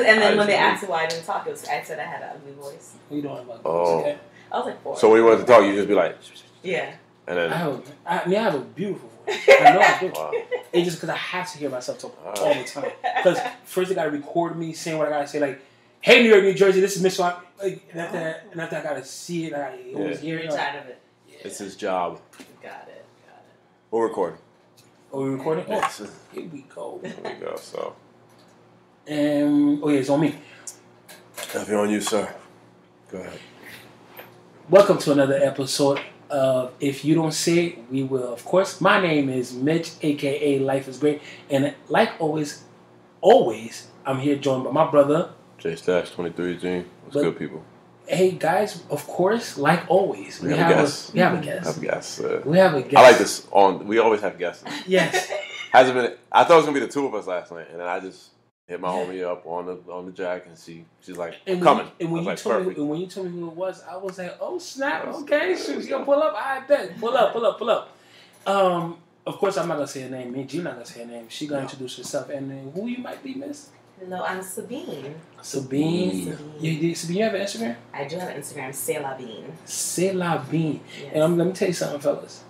And then when they asked me why I didn't talk, I said I had an ugly voice. What you doing about okay? I was like 4. So when you wanted to talk, you just be like, yeah. And then I have a beautiful voice. I know I do. Wow. It's just because I have to hear myself talk all the time. Because first they gotta record me saying what I gotta say, like, "Hey, New York, New Jersey, this is Miss Swap." Like, and after I gotta see it, I always hear it. You're tired of it. Yeah. It's his job. Got it. We're recording. Oh, we recording? Yes. Oh, here we go. Here we go. So. It's on me. If you're on you, sir. Go ahead. Welcome to another episode of If You Don't Say It, We Will. Of course, my name is Mitch, a.k.a. Life is Great. And like always, I'm here joined by my brother. J-23 Gene. What's good, people? Hey, guys, of course, like always, we have a guest. We have a guest. We have a guest. I like this. We always have guests. Yes. Hasn't been. I thought it was going to be the two of us last night. And then I just hit my homie up on the jack, and she's like, coming. And when you told me who it was, I was like, oh snap, okay, she's gonna pull up. I bet, pull up. Of course, I'm not gonna say her name. Me and Gina not gonna say her name. She gonna introduce herself, and then who you might be, Miss? Hello, I'm Sabine. Sabine, you have an Instagram? I do have an Instagram. C'est la Bean. Yes. And let me tell you something, fellas.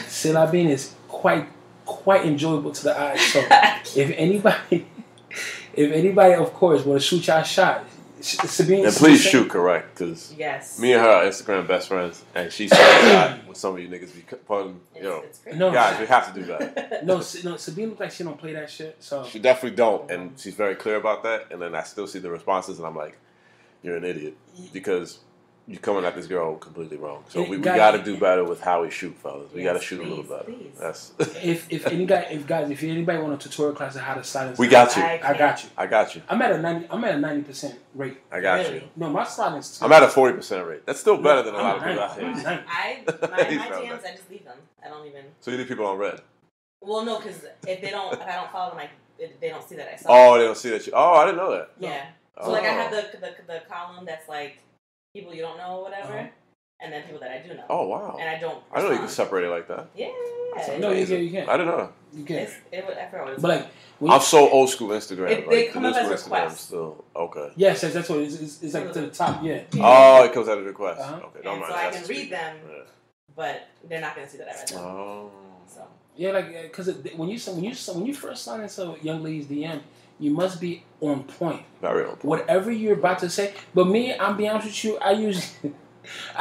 C'est la Bean is quite enjoyable to the eyes. So if anybody, of course, want to shoot y'all shot, Sabine. And please shoot correct, because me and her are Instagram best friends, and she said with some of you niggas be putting, guys, we have to do that. No, Sabine looks like she don't play that shit. So she definitely don't, and she's very clear about that. And then I still see the responses, and I'm like, you're an idiot, because you're coming at this girl completely wrong. So we got to do better with how we shoot, fellas. We got to shoot a little better. Please. That's if anybody want a tutorial class on how to silence, we got you. I got you. I'm at a 90% rate. I got you. No, my silence. I'm at a 40% rate. That's still better than a lot of people out here. My DMs, I just leave them. I don't even. So you leave people on red? Well, no, because if I don't follow them, they don't see that I saw. Oh, they don't see that. I didn't know that. Yeah. So I have the column that's like people you don't know or whatever, and then people that I do know. Oh, wow. And I don't respond. I didn't know you could separate it like that. Yeah. No, you can. I didn't know. You can. I forgot what it's but like, I'm so old school Instagram. They come up as requests. Still okay. Yes, that's what it is. It's like to the top. Yeah. Oh, it comes out as request. Okay, don't mind. So I can read them, but they're not going to see that I read them. Oh. So. Yeah, like because when you first sign into a young lady's DM, you must be on point. Very on point. Whatever you're about to say. But me, I'm being honest with you. I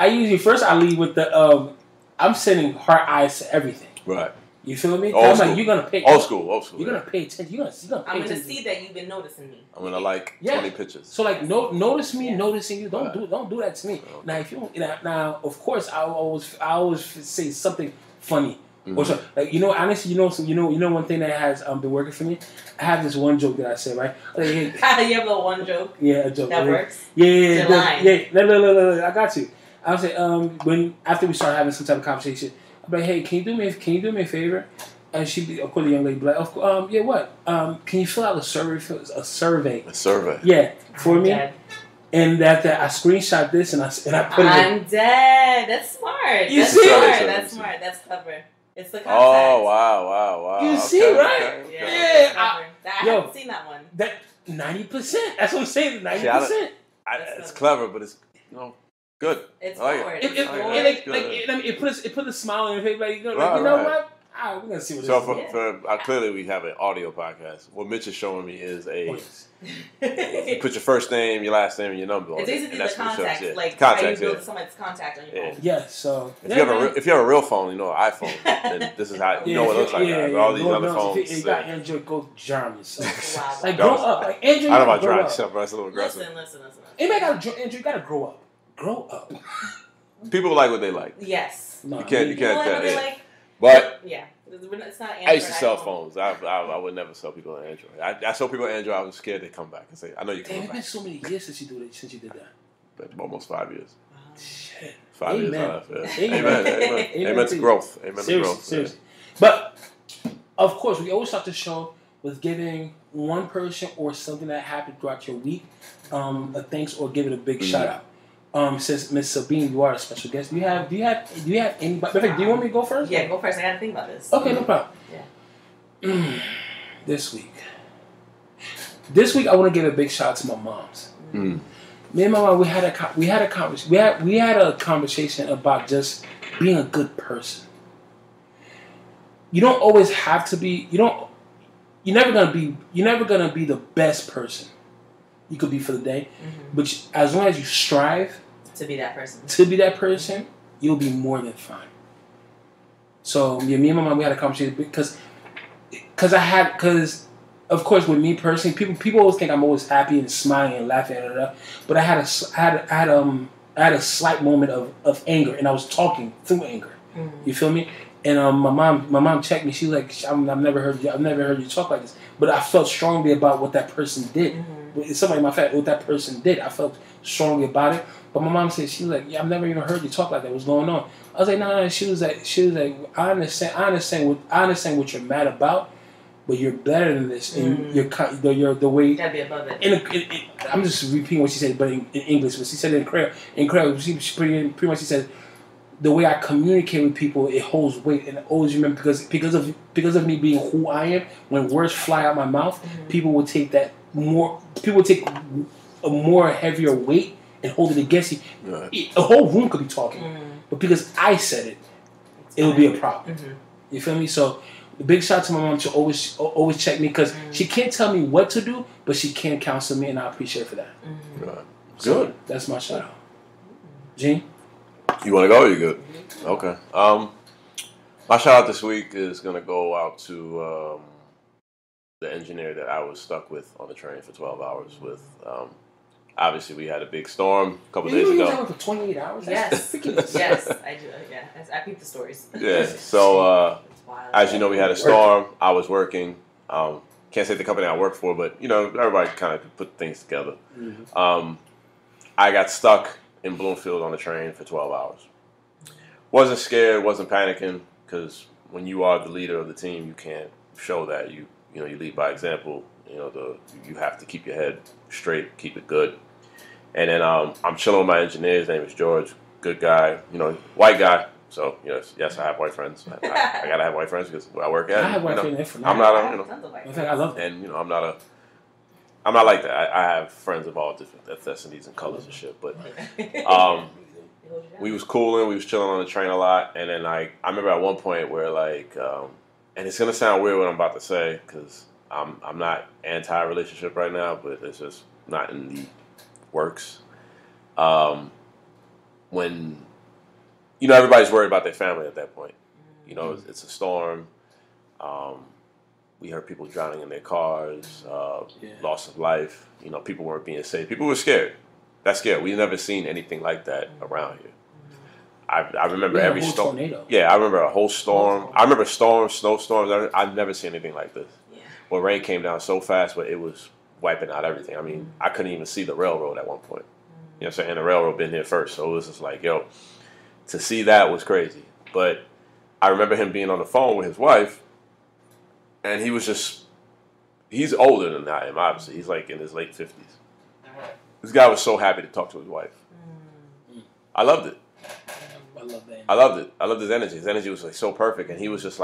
usually first I lead with the I'm sending heart eyes to everything. Right. You feel me? I'm like, you're gonna pay. Old school. You're gonna pay attention. You're gonna I'm gonna see that you've been noticing me. I'm gonna like 20 pictures. So like, notice me, noticing you. Don't do that to me. Okay. Now, if you now, of course, I always say something funny. Or so, like honestly, one thing that has been working for me. I have this one joke that I say, right? Like, hey, you have the one joke. Yeah, a joke that works. Yeah. Look, I got you. I would say when after we start having some type of conversation, I'm like, hey, can you do me a favor? And she'd be, of course, the young lady be like, yeah, what? Can you fill out a survey? A survey. Yeah, for me. Dead. And that I screenshot this and I put it. I'm dead. That's smart. You see? That's smart. That's clever. It's the contact. Oh, wow. You see, right? Okay. Yeah. I haven't seen that one. That 90%. That's what I'm saying. 90%. It's clever, but it's good. It's forward. It put a smile on your face, like you know what? We're gonna see what this is. So clearly we have an audio podcast. What Mitch is showing me is you put your first name, your last name, and your number. It's basically the contact, like contact, how you build someone's contact on your phone. Yeah. So if you have a real phone, an iPhone, then this is how you know what it looks like. All these other phones. If you got Android, go jarm yourself. Wow. Like grow up. Like Android. I don't know about jarm yourself, but that's a little aggressive. Listen. Anybody got Android? You gotta grow up. Grow up. People like what they like. Yes. You can't tell it. But yeah. It's not Android. I used to sell phones. I would never sell people an Android. I sold people an Android. I was scared they'd come back and say, "I know you're coming back." It's been so many years since you did that. But almost 5 years. Shit. 5 years. Amen to growth. Amen to growth. Seriously. But of course, we always start the show with giving one person or something that happened throughout your week a thanks or give it a big shout out. Since Miss Sabine, you are a special guest. Do you have anybody? Do you want me to go first? Yeah, go first. I gotta think about this. Okay, no problem. Yeah. This week, This week I want to give a big shout out to my moms. Mm. Me and my mom, we had a conversation about just being a good person. You don't always have to be. You're never gonna be the best person you could be for the day. But as long as you strive to be that person, you'll be more than fine. So yeah, me and my mom, we had a conversation because of course with me personally, people always think I'm always happy and smiling and laughing but I had a slight moment of anger, and I was talking through anger. You feel me? And my mom checked me. She was like, I've never heard you talk like this. But I felt strongly about what that person did. It's somebody in my family, what that person did. I felt strongly about it. But my mom said, she was like, yeah, I've never even heard you talk like that. What's going on? I was like, no. She was like, I understand what you're mad about, but you're better than this. And you're the way. You gotta be above it. I'm just repeating what she said, but in English. But she said it in Creole. She pretty much she said, the way I communicate with people, it holds weight, and I always remember because of me being who I am. When words fly out my mouth, people will take that more. People take a more heavier weight and hold it against you. Right. A whole room could be talking, but because I said it, it would be a problem. You feel me? So, the big shout out to my mom to always check me, because she can't tell me what to do, but she can counsel me, and I appreciate her for that. Right. So, good. That's my shout out. Gene? You want to go? Or you good? Okay. My shout out this week is gonna go out to the engineer that I was stuck with on the train for 12 hours with. Obviously, we had a big storm a couple days ago. You were for 28 hours? Yes. Yes, I do. Yeah, I peep the stories. Yeah. So, as you know, we had a storm. I was working. Can't say the company I work for, but everybody kind of put things together. I got stuck in Bloomfield on the train for 12 hours. Wasn't scared, wasn't panicking, because when you are the leader of the team, you can't show that. You lead by example. You have to keep your head straight, keep it good. And then I'm chilling with my engineer. His name is George. Good guy. White guy. So yes, I have white friends. I gotta have white friends because where I work at. I have white friends. I'm not I love that. And I'm not like that. I have friends of all different ethnicities and colors and shit. But we was cooling, we was chilling on the train a lot, and then I remember at one point where and it's gonna sound weird what I'm about to say because I'm not anti-relationship right now, but it's just not in the works. When everybody's worried about their family at that point. It's a storm. We heard people drowning in their cars, loss of life. People weren't being safe. People were scared. That's scary. We've never seen anything like that around here. I remember every storm. Tornado. Yeah, I remember a whole storm. I remember storms, snowstorms. I've never seen anything like this. Yeah. Where rain came down so fast, where it was wiping out everything. I mean, I couldn't even see the railroad at one point. You know what I'm saying? And the railroad been here first, so it was just like, to see that was crazy. But I remember him being on the phone with his wife, and he's older than I am, obviously. He's like in his late 50s. This guy was so happy to talk to his wife. I loved it. I loved it. I loved his energy. His energy was so perfect, and he was just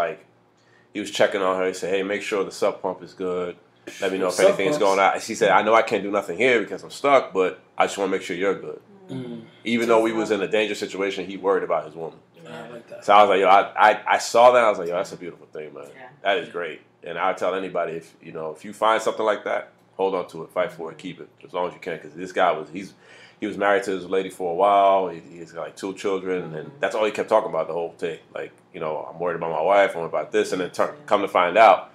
he was checking on her. He said, hey, make sure the sub pump is good. Let me know if anything's going on. She said, I know I can't do nothing here because I'm stuck, but I just want to make sure you're good. Even though we was in a dangerous situation, he worried about his woman. I like that. So I was like, I saw that. I was like, that's a beautiful thing, man. Yeah. That is great. And I tell anybody, if you find something like that, hold on to it, fight for it, keep it as long as you can. Because this guy he was married to his lady for a while. He's got 2 children, and that's all he kept talking about the whole day. I'm worried about my wife, I'm worried about this, and then come to find out,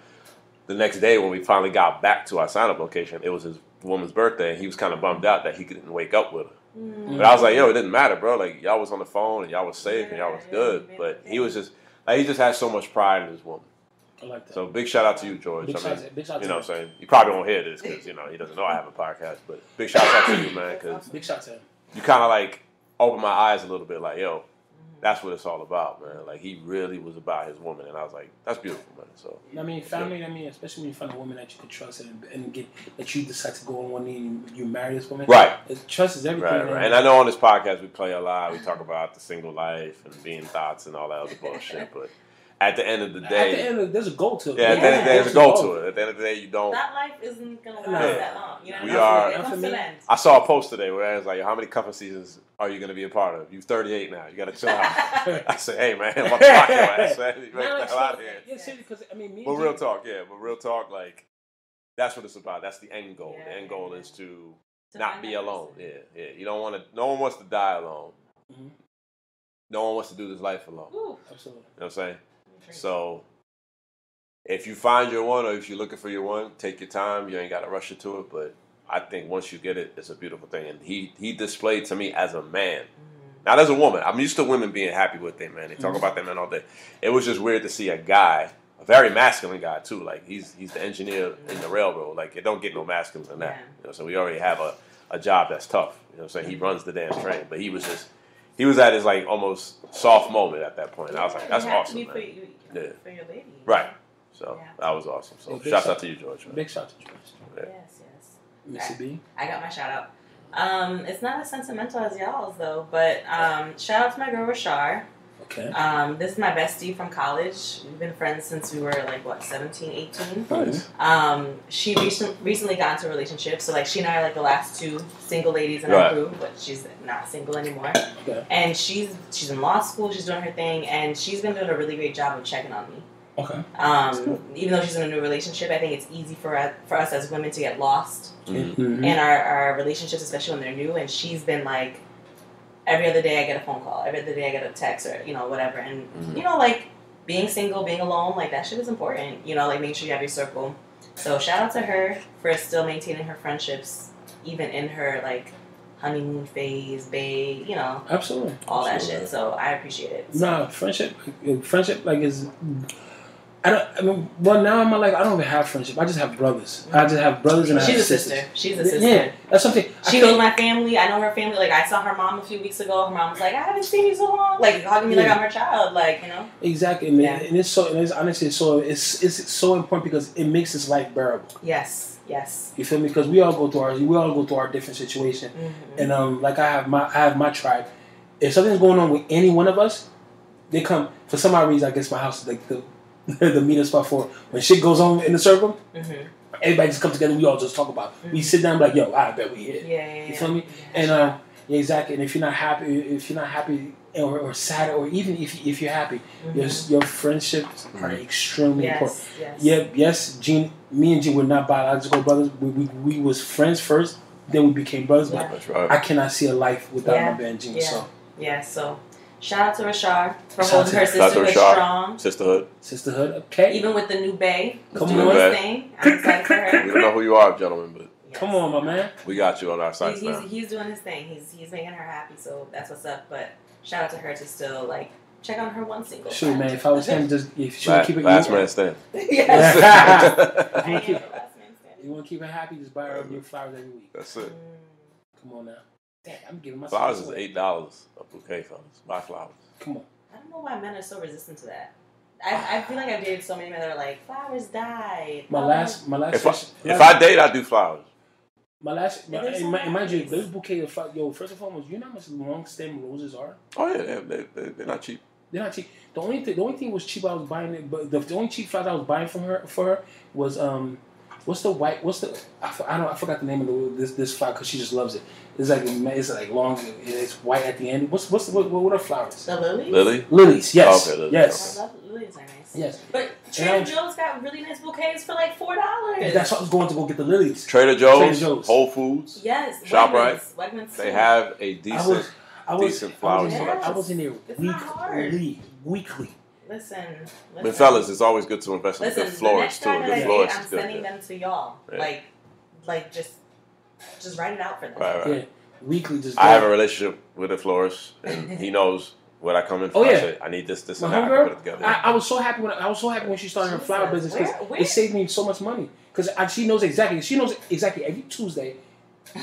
the next day when we finally got back to our sign-up location, it was his woman's birthday, and he was kind of bummed out that he couldn't wake up with her. But I was like, it didn't matter, bro. Y'all was on the phone, and y'all was safe, and y'all was good. But he was just, he just had so much pride in his woman. I like that. So big shout out to you, George. Big shout out you know what I'm saying? You probably won't hear this because, he doesn't know I have a podcast. But big shout out to you, man, because big shout to him. You kind of opened my eyes a little bit, that's what it's all about, man. He really was about his woman, and I was like, that's beautiful, man. So family. Especially when you find a woman that you can trust and get that you decide to go on one knee and you marry this woman. Right. Trust is everything. Right. And I know on this podcast we play a lot. We talk about the single life and being thoughts and all that other bullshit. But at the end of the day, there's a goal to it. Yeah, at the end of the day, there's a goal to it. At the end of the day, you don't. That life isn't gonna last that long. You know, we are. It comes to an end. I saw a post today where it was like, "How many cuffing seasons are you gonna be a part of? You're 38 now. You gotta chill out." I said, "Hey man, I'm about to block your ass, man. You make the hell out of here." Yeah, seriously, because I mean, but real talk, like that's what it's about. That's the end goal. The end goal is to not be alone. Yeah. You don't want to. No one wants to die alone. Mm-hmm. No one wants to do this life alone. Ooh. Absolutely. You know what I'm saying? So, if you find your one, or if you're looking for your one, take your time. You ain't got to rush into it. But I think once you get it, it's a beautiful thing. And he displayed to me as a man, not as a woman. I'm used to women being happy with their man. They talk about their men all day. It was just weird to see a guy, a very masculine guy too. Like he's the engineer in the railroad. Like it don't get no masculine than that. You know, so we already have a job that's tough. You know what I'm saying? He runs the damn train, but he was at his like almost soft moment at that point. And I was like, that's awesome, man. For your lady. Right. So that was awesome. So shout out to you, George. Man. Big shout out to George. Yes. Miss Sabine. I got my shout out. It's not as sentimental as y'all's though, but shout out to my girl Rashar. Okay. This is my bestie from college. We've been friends since we were like 17, 18. Nice. She recently got into a relationship, so like she and I are like the last two single ladies in our group, but she's not single anymore. Okay. And she's in law school. She's doing her thing, and she's been doing a really great job of checking on me. Okay. Even though she's in a new relationship, I think it's easy for us as women to get lost in our relationships, especially when they're new. And she's been like, every other day I get a phone call, every other day I get a text, or whatever. And like being single, being alone, like that shit is important. Like make sure you have your circle. So shout out to her for still maintaining her friendships, even in her like honeymoon phase, babe. Absolutely, all that shit. So I appreciate it. Nah, friendship like is. Well, now in my life, I don't even have friendship. I just have brothers. I just have brothers and I have sisters. She's a sister. Yeah, that's something. She knows my family. I know her family. Like, I saw her mom a few weeks ago. Her mom was like, I haven't seen you so long. Like, hugging me like I'm her child. Like, Exactly. And it's honestly so important because it makes this life bearable. Yes. You feel me? Because we all go through our different situation. Mm-hmm. And like I have my tribe. If something's going on with any one of us, they come for some odd reason. I guess my house is like the meeting spot for when shit goes on in the circle. Mm-hmm. Everybody just come together. We all just talk about. Mm-hmm. We sit down like, yo, I bet we here. Yeah. You feel me? And exactly. And if you're not happy, or sad, or even if you're happy, your friendships are extremely important. Yes. Gene, me and Gene were not biological brothers. We was friends first, then we became brothers. Yeah. But that's right. I cannot see a life without my man Gene. So shout out to Rashard for holding her sisterhood strong. Sisterhood, okay. Even with the new bae, come doing his thing. I'm excited for her. We don't know who you are, gentlemen, but come on, my man. We got you on our side. He's doing his thing. He's making her happy, so that's what's up. But shout out to her to still like check on her one single. Sure, man. If I was him, if she would keep it last man standing. You want to keep her happy? Just buy her new flowers every week. That's it. Come on now. Damn, I'm giving myself flowers is $8 a bouquet, fellas. Buy flowers. Come on. I don't know why men are so resistant to that. I feel like I've dated so many men that are like, flowers die. My last. If I date, I do flowers. Mind you, those bouquet of flowers. Yo, first and foremost, you know how much long stem roses are? Oh yeah, they're not cheap. They're not cheap. The only thing was cheap. I was buying it, but the only cheap flowers I was buying for her was I forgot the name of this flower because she just loves it. It's like long. It's white at the end. What are flowers? The lilies. Lilies. Yes. Oh, okay, lilies. Yes. I love lilies. Are nice. Yes. But Trader Joe's got really nice bouquets for like $4. That's what I was going to go get the lilies. Trader Joe's. Whole Foods. Yes. ShopRite. Wegmans. They have a decent flower selection. I was in there weekly. Listen. But fellas, it's always good to invest in good florists too. Good florist. I'm sending them to y'all. Yeah. Like just write it out for them. Right. Yeah. Weekly. Just. I have a relationship with a florist, and he knows what I come in for. Oh yeah. I say, I need this, and that. I can put it together. I was so happy when she started her flower business because it saved me so much money. Because she knows exactly. She knows exactly every Tuesday.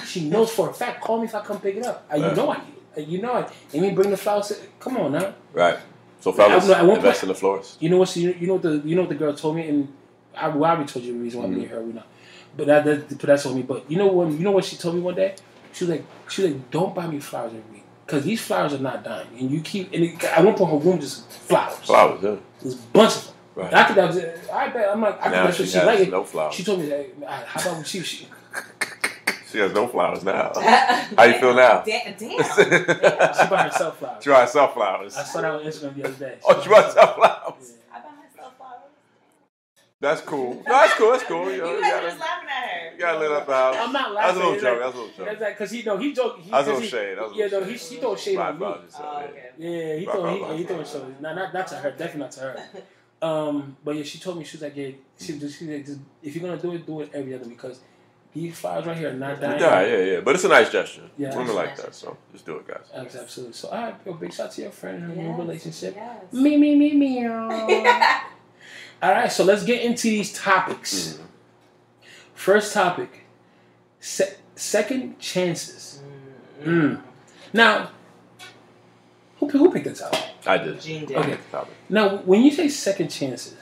She knows for a fact. Call me if I come pick it up. You know I need it. You know I. And me bring the flowers. Come on now. Right. So fellas, invest in the florist. You know what? You know what the girl told me, and I already told you the reason why me and her we not. But that told me. But you know what she told me one day? She was like, don't buy me flowers every week. because these flowers are not dying, and you keep. And I went to her room just flowers. Flowers, yeah. There's a bunch of them. Right. After that, was it. I bet I'm like, I now think she like has it. no flowers. She told me that. How about when she She has no flowers now. How you feel now? Damn. she bought herself flowers. She bought herself flowers. I saw that on Instagram the other day. She bought herself flowers. I bought myself flowers. That's cool. No, that's cool. That's cool. You guys are just laughing at her. You gotta let up the house. I'm not That's laughing. a little joke. That's a little joke. That's like, cause he joked. That's a little shade. He threw shade on me. Oh, okay. Yeah, he threw shade. Not to her. Definitely not to her. But yeah, she told me, she was like, yeah, she was like, if you're gonna do it every other week, because these flowers right here are not dying. Yeah. But it's a nice gesture. Yeah, women like that, so just do it, guys. Absolutely. So I have a big shout to your friend and her new relationship. Yes. Me. All right, so let's get into these topics. Mm-hmm. First topic: second chances. Now, who picked that topic? I did. Gene did. Okay. Now, when you say second chances,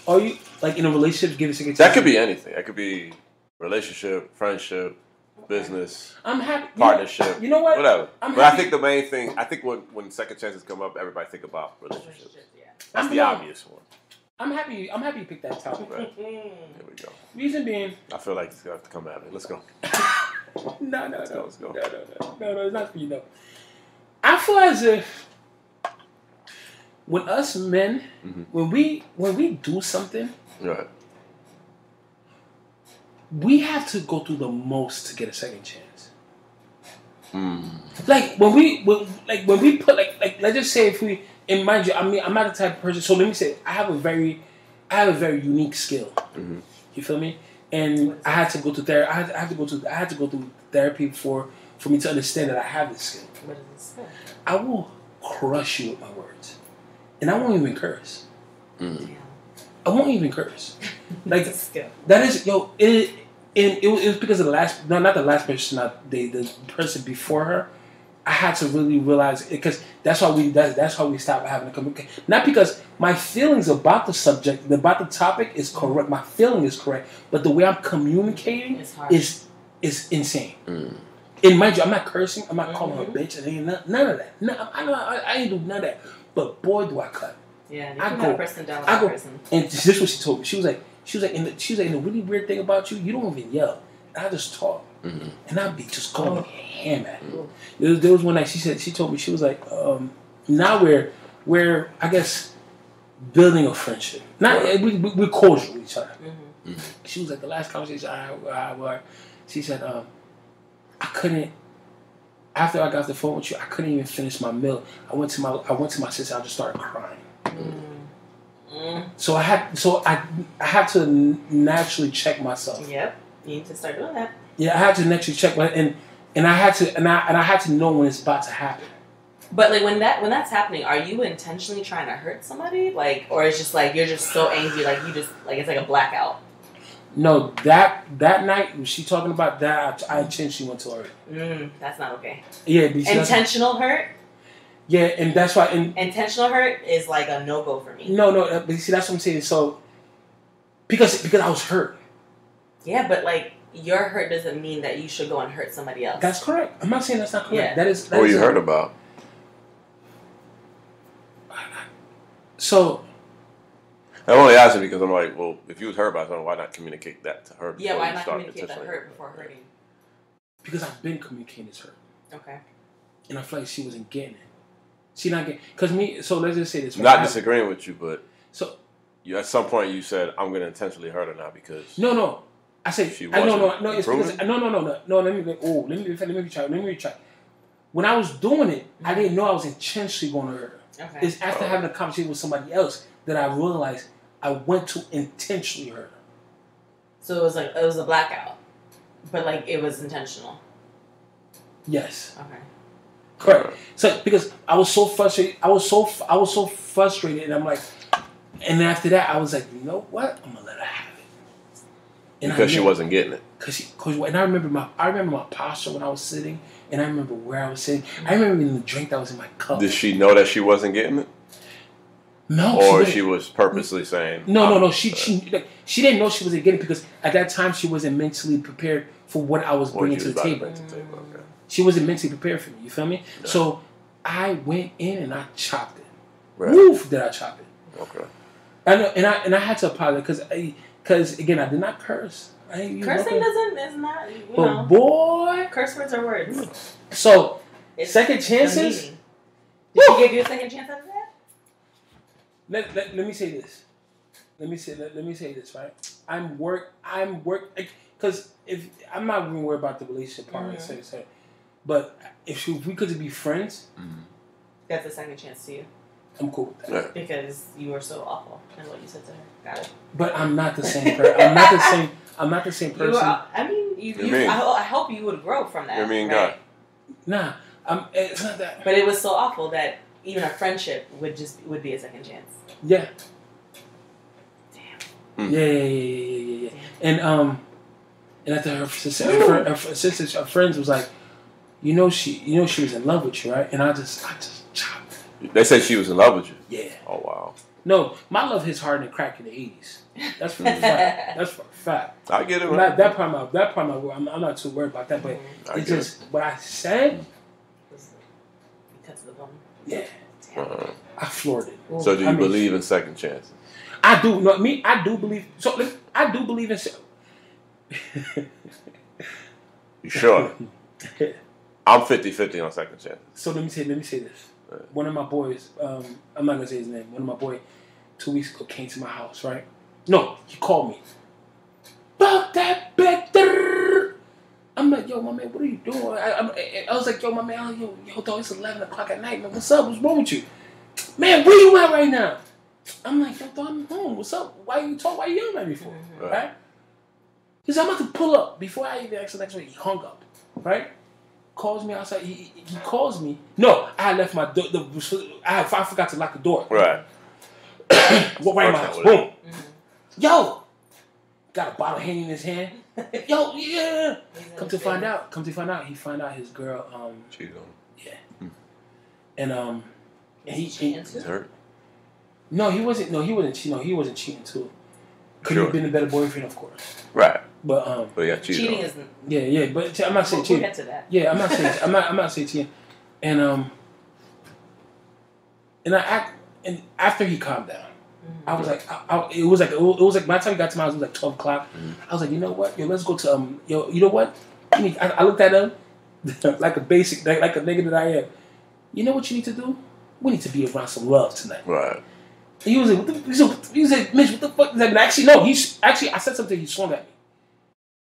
are you like in a relationship giving second chances? That could be anything. That could be relationship, friendship, business. I'm happy. Partnership. You know what? Whatever. I'm but I happy. think the main thing. I think when second chances come up, everybody think about relationships. Yeah. That's the obvious one. I'm happy you picked that topic. Right. There we go. Reason being, I feel like it's gonna have to come at me. Let's go. no, Let's go. No, it's not for you, though. I feel as if when us men, when we do something, Right. we have to go through the most to get a second chance. Like when we put like let's just say if we, and mind you, I mean I'm not the type of person. So let me say I have a very unique skill. You feel me? And I had to go to therapy. I had to go through therapy for me to understand that I have this skill. What is this skill? I will crush you with my words, and I won't even curse. I won't even curse. Like skill. That is it was because of not the last person, not the person before her. I had to really realize it because that's how we stopped having a communication. Not because my feelings about the subject, about the topic is correct. My feeling is correct, but the way I'm communicating is insane. And mind you, I'm not cursing. I'm not calling her a bitch. And ain't none of that. No, I ain't do none of that. But boy, do I cut. Yeah, you can have a person down with that person. And this is what she told me. She was like, and the really weird thing about you don't even yell. I just talk. And I'd be just going ham at it. There was one night she told me, she was like, now we're I guess building a friendship. Not we're cordial with each other. She was like, the last conversation I had, she said, I couldn't. After I got off the phone with you, I couldn't even finish my meal. I went to my sister. I just started crying. So I had to naturally check myself. Yep, you need to start doing that. Yeah, I had to naturally check and I had to know when it's about to happen. But like when that's happening, are you intentionally trying to hurt somebody, like, or it's just like you're just so angry, like you just like it's like a blackout? No, that night was she talking about that? I intentionally went to her. That's not okay. Yeah, intentional hurt. Yeah, and that's why. Intentional hurt is like a no-go for me. No, but see, that's what I'm saying. So, because I was hurt. Yeah, but like your hurt doesn't mean that you should go and hurt somebody else. That's correct. I'm not saying that's not correct. Yeah. That what you heard about? So. I'm only asking because I'm like, well, if you was hurt about something, why not communicate that to her? Yeah, why not communicate that hurt before hurting? Because I've been communicating this hurt. Okay. And I feel like she wasn't getting it. She not getting, because me. So let's just say this. Not disagreeing with you, but so you at some point you said I'm going to intentionally hurt her now because no. I said she no. It's because no. Let me try. When I was doing it, I didn't know I was intentionally going to hurt her. Okay. It's after having a conversation with somebody else that I realized I went to intentionally hurt her. So it was a blackout, but like it was intentional. Yes. Okay. Correct. So because I was so frustrated, I was so frustrated, and I'm like, and after that I was like, you know what? I'm gonna let her have it. And because she wasn't getting it. And I remember my posture when I was sitting, and I remember where I was sitting. I remember the drink that was in my cup. Did she know that she wasn't getting it? No. Or she was purposely saying no. She didn't know she wasn't getting it because at that time she wasn't mentally prepared for what I was bringing to the table. Okay. She wasn't mentally prepared for me. You feel me? Yeah. So I went in and I chopped it. Right. Woof! Did I chop it? Okay. And I had to apologize because again I did not curse. Cursing is not, you but know. Boy, Curse words are words. So second chances. Did she give you a second chance after that? Let me say this. Let me say this, right? I'm work because if I'm not even worried about the relationship part, but if we could be friends, that's a second chance to you. I'm cool with that. Because you were so awful in what you said to her. Got it. But I'm not the same person. I'm not the same person. I hope you would grow from that. You're a mean right? guy. Nah, it's not that. But it was so awful that even a friendship would be a second chance. Yeah. Damn. Yeah. And after her friends was like, she was in love with you, right? And I just chopped. They said she was in love with you. Yeah. Oh wow. No, my love hits harder than crack in the 80s. That's for a fact. That's for a fact. I get it. Right? That part I'm not too worried about that, but it's just what I said. Cut to the bone. Yeah. I floored it. So do you believe in second chances? I do. No, me. I do believe. So I do believe in. You sure? I'm 50-50 on second chances. So let me say this. One of my boys, I'm not gonna say his name. One of my boys, 2 weeks ago, came to my house. Right? No, he called me. Fuck that bitch. I'm like, yo, my man, what are you doing? I was like, yo, my man, yo, dog, it's 11 o'clock at night, man. What's up? What's wrong with you? Man, where you at right now? I'm like, yo, dog, I'm home. What's up? Why you yelling at me for? Right? He said, I'm about to pull up. Before I even asked the next one, he hung up. Right? Calls me outside. He calls me. No, I had left my door. I forgot to lock the door. Right. Walk right in my house. Boom. Yo, got a bottle hanging in his hand. Yo, yeah. Come to find out, he found out his girl cheated on him. Yeah. And he's hurt. No, he wasn't. No, he wasn't cheating. No, he wasn't cheating too. Could have been a better boyfriend, of course. Right. But he got cheated. Cheating on. isn't. Yeah. But I'm not saying cheating. We'll get to that. Yeah, I'm not saying. I'm not saying cheating. And after he calmed down, I was like, it was like by the time he got to my house, it was like 12 o'clock. I was like, you know what? Yo, let's go to you know what? I looked at him like a basic, like a nigga that I am. You know what you need to do? We need to be around some love tonight. Right. And he was like, Mitch, what the fuck? Like, actually, no. I said something. He swung at me,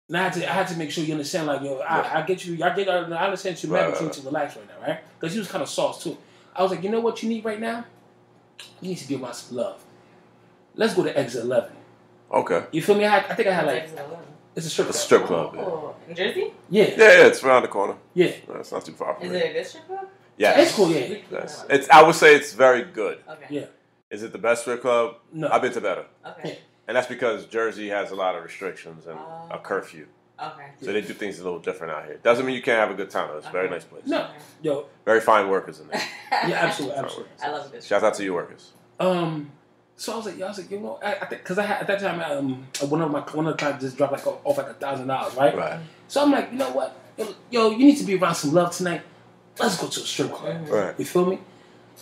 and I had to make sure you understand. Like, yo, I get you. I understand you're mad, but you need to relax right now, right? Because he was kind of sauce too. I was like, you know what you need right now? You need to be around some love. Let's go to Exit 11. Okay. You feel me? I think I had like Exit 11? It's a strip club. A strip club. Yeah. Oh, in Jersey? Yeah. Yeah, it's around the corner. Yeah. No, it's not too far from Is it a good strip club? Yeah. It's cool, yeah. It's. I would say it's very good. Okay. Yeah. Is it the best strip club? No. I've been to better. Okay. And that's because Jersey has a lot of restrictions and a curfew. Okay. So they do things a little different out here. Doesn't mean you can't have a good time. It's a very nice place. No. Yo. Very fine workers in there. Yeah, absolutely. I love this. Shout out to you workers. So I was like, you know, I think because I had at that time, one of the clients just dropped off like $1,000, right? Right. So I'm like, you know what, yo, you need to be around some love tonight. Let's go to a strip club. Right. You feel me?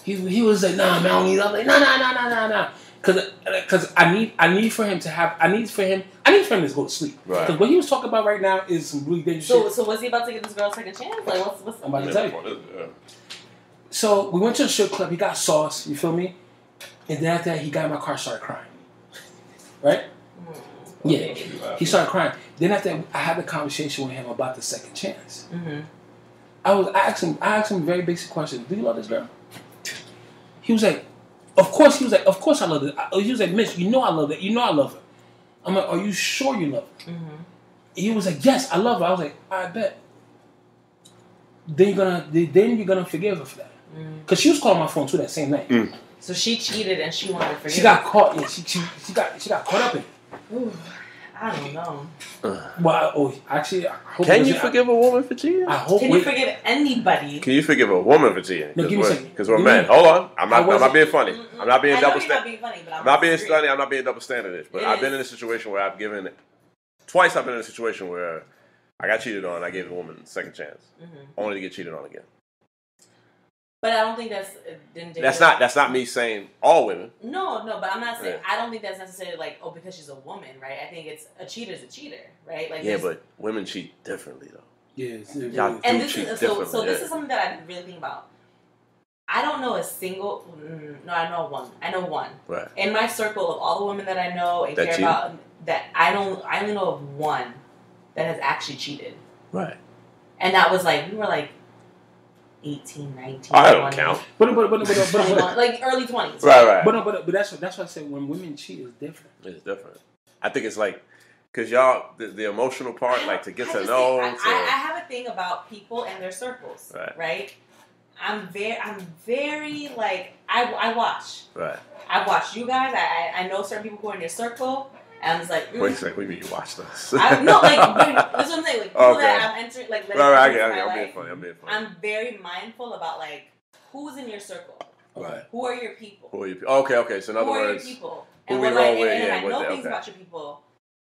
He was like, nah, man, I don't need love. Like, nah. Because I need for him to go to sleep. Right. Because what he was talking about right now is some really dangerous shit. So was he about to give this girl a second chance? Like, what's I'm about to tell you. So we went to the strip club. He got sauce. You feel me? And then after that, he got in my car, started crying. Right? Yeah. He started crying. Then after that, I had a conversation with him about the second chance. I asked him a very basic question. Do you love this girl? He was like, of course. He was like, of course I love it. He was like, Mitch, you know I love it. You know I love her. I'm like, are you sure you love her? He was like, yes, I love her. I was like, I bet. Then you're gonna forgive her for that. Because she was calling my phone too that same night. So she cheated and she wanted to forgive. She got caught. Yeah, she got caught up in it. Ooh, I don't know. Well, actually, I hope. Can you forgive a woman for cheating? I hope. Can you forgive anybody? Can you forgive a woman for cheating? No, give me a second. Because we're men. Hold on. I'm not being funny. I'm not being double standard. I'm not being funny, but I'm not being double standard. But I've been in a situation where I've been in a situation where I got cheated on. I gave the woman a second chance, only to get cheated on again. But I don't think that's not me saying all women. No, but I'm not saying. I don't think that's necessarily like because she's a woman, right? I think it's a cheater's a cheater, right? Like but women cheat differently though. Yes, y'all and do this cheat is differently. so this is something that I really think about. I don't know a single. No, I know one. I know one. Right. In my circle of all the women that I know and that care cheated? about, that I only know of one that has actually cheated. Right. And that was like we were like 18, 19. I don't count. But like early 20s. Right. But that's why I said when women cheat, it's different. It's different. I think it's like because y'all the emotional part, like to get to know. I have a thing about people and their circles. Right. I'm very like I watch. Right. I watch you guys. I know certain people who are in your circle. And I'm just like, wait a second, what do you mean you watched us? No, like that's what I'm saying. Like people that I'm entering, like right, I'm being funny. I'm very mindful about like who's in your circle. Right. Who are your people? Okay. So in other words, who are your people? Who we roll with? And I know things about your people.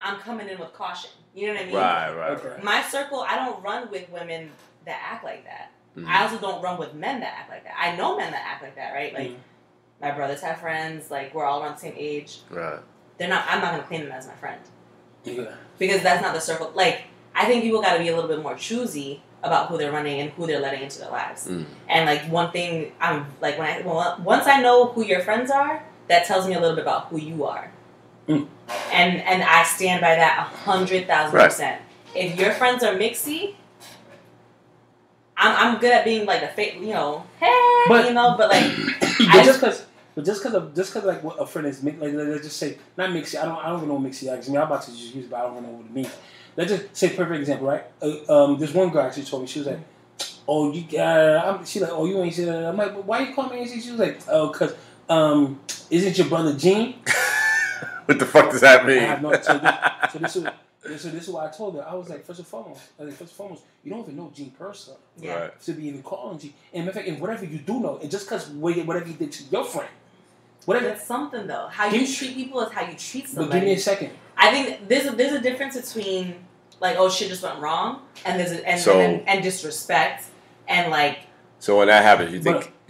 I'm coming in with caution. You know what I mean? Right. My circle, I don't run with women that act like that. Mm-hmm. I also don't run with men that act like that. I know men that act like that, right? Like my brothers have friends. Like we're all around the same age. Right. I'm not going to claim them as my friend. Yeah. Because that's not the circle. Like, I think people got to be a little bit more choosy about who they're running and who they're letting into their lives. And like one thing, I'm like once I know who your friends are, that tells me a little bit about who you are. And I stand by that 100,000%. If your friends are mixy, I'm good at being like a fake, hey, but like But just because like what a friend is, like let's just say not mixy. I don't even know what mixy is. I mean, I'm about to just use it, but I don't know what it means. Let's just say perfect example, right? This one girl actually told me, she was like, "Oh, you she's like, oh, you ain't said that." I'm like, "Why you call me ain't?" She was like, "Oh, cause isn't your brother Gene?" What the fuck does that mean? I have no. So this is why I told her. I was like, first and foremost, you don't even know Gene personally. Right. To be even calling Gene. And in fact, and whatever you do know, and just because whatever you did to your friend. Whatever. That's something though. How you treat people is how you treat somebody. But give me a second. I think there's a difference between like, oh shit just went wrong, and and disrespect and like. So when that happens, you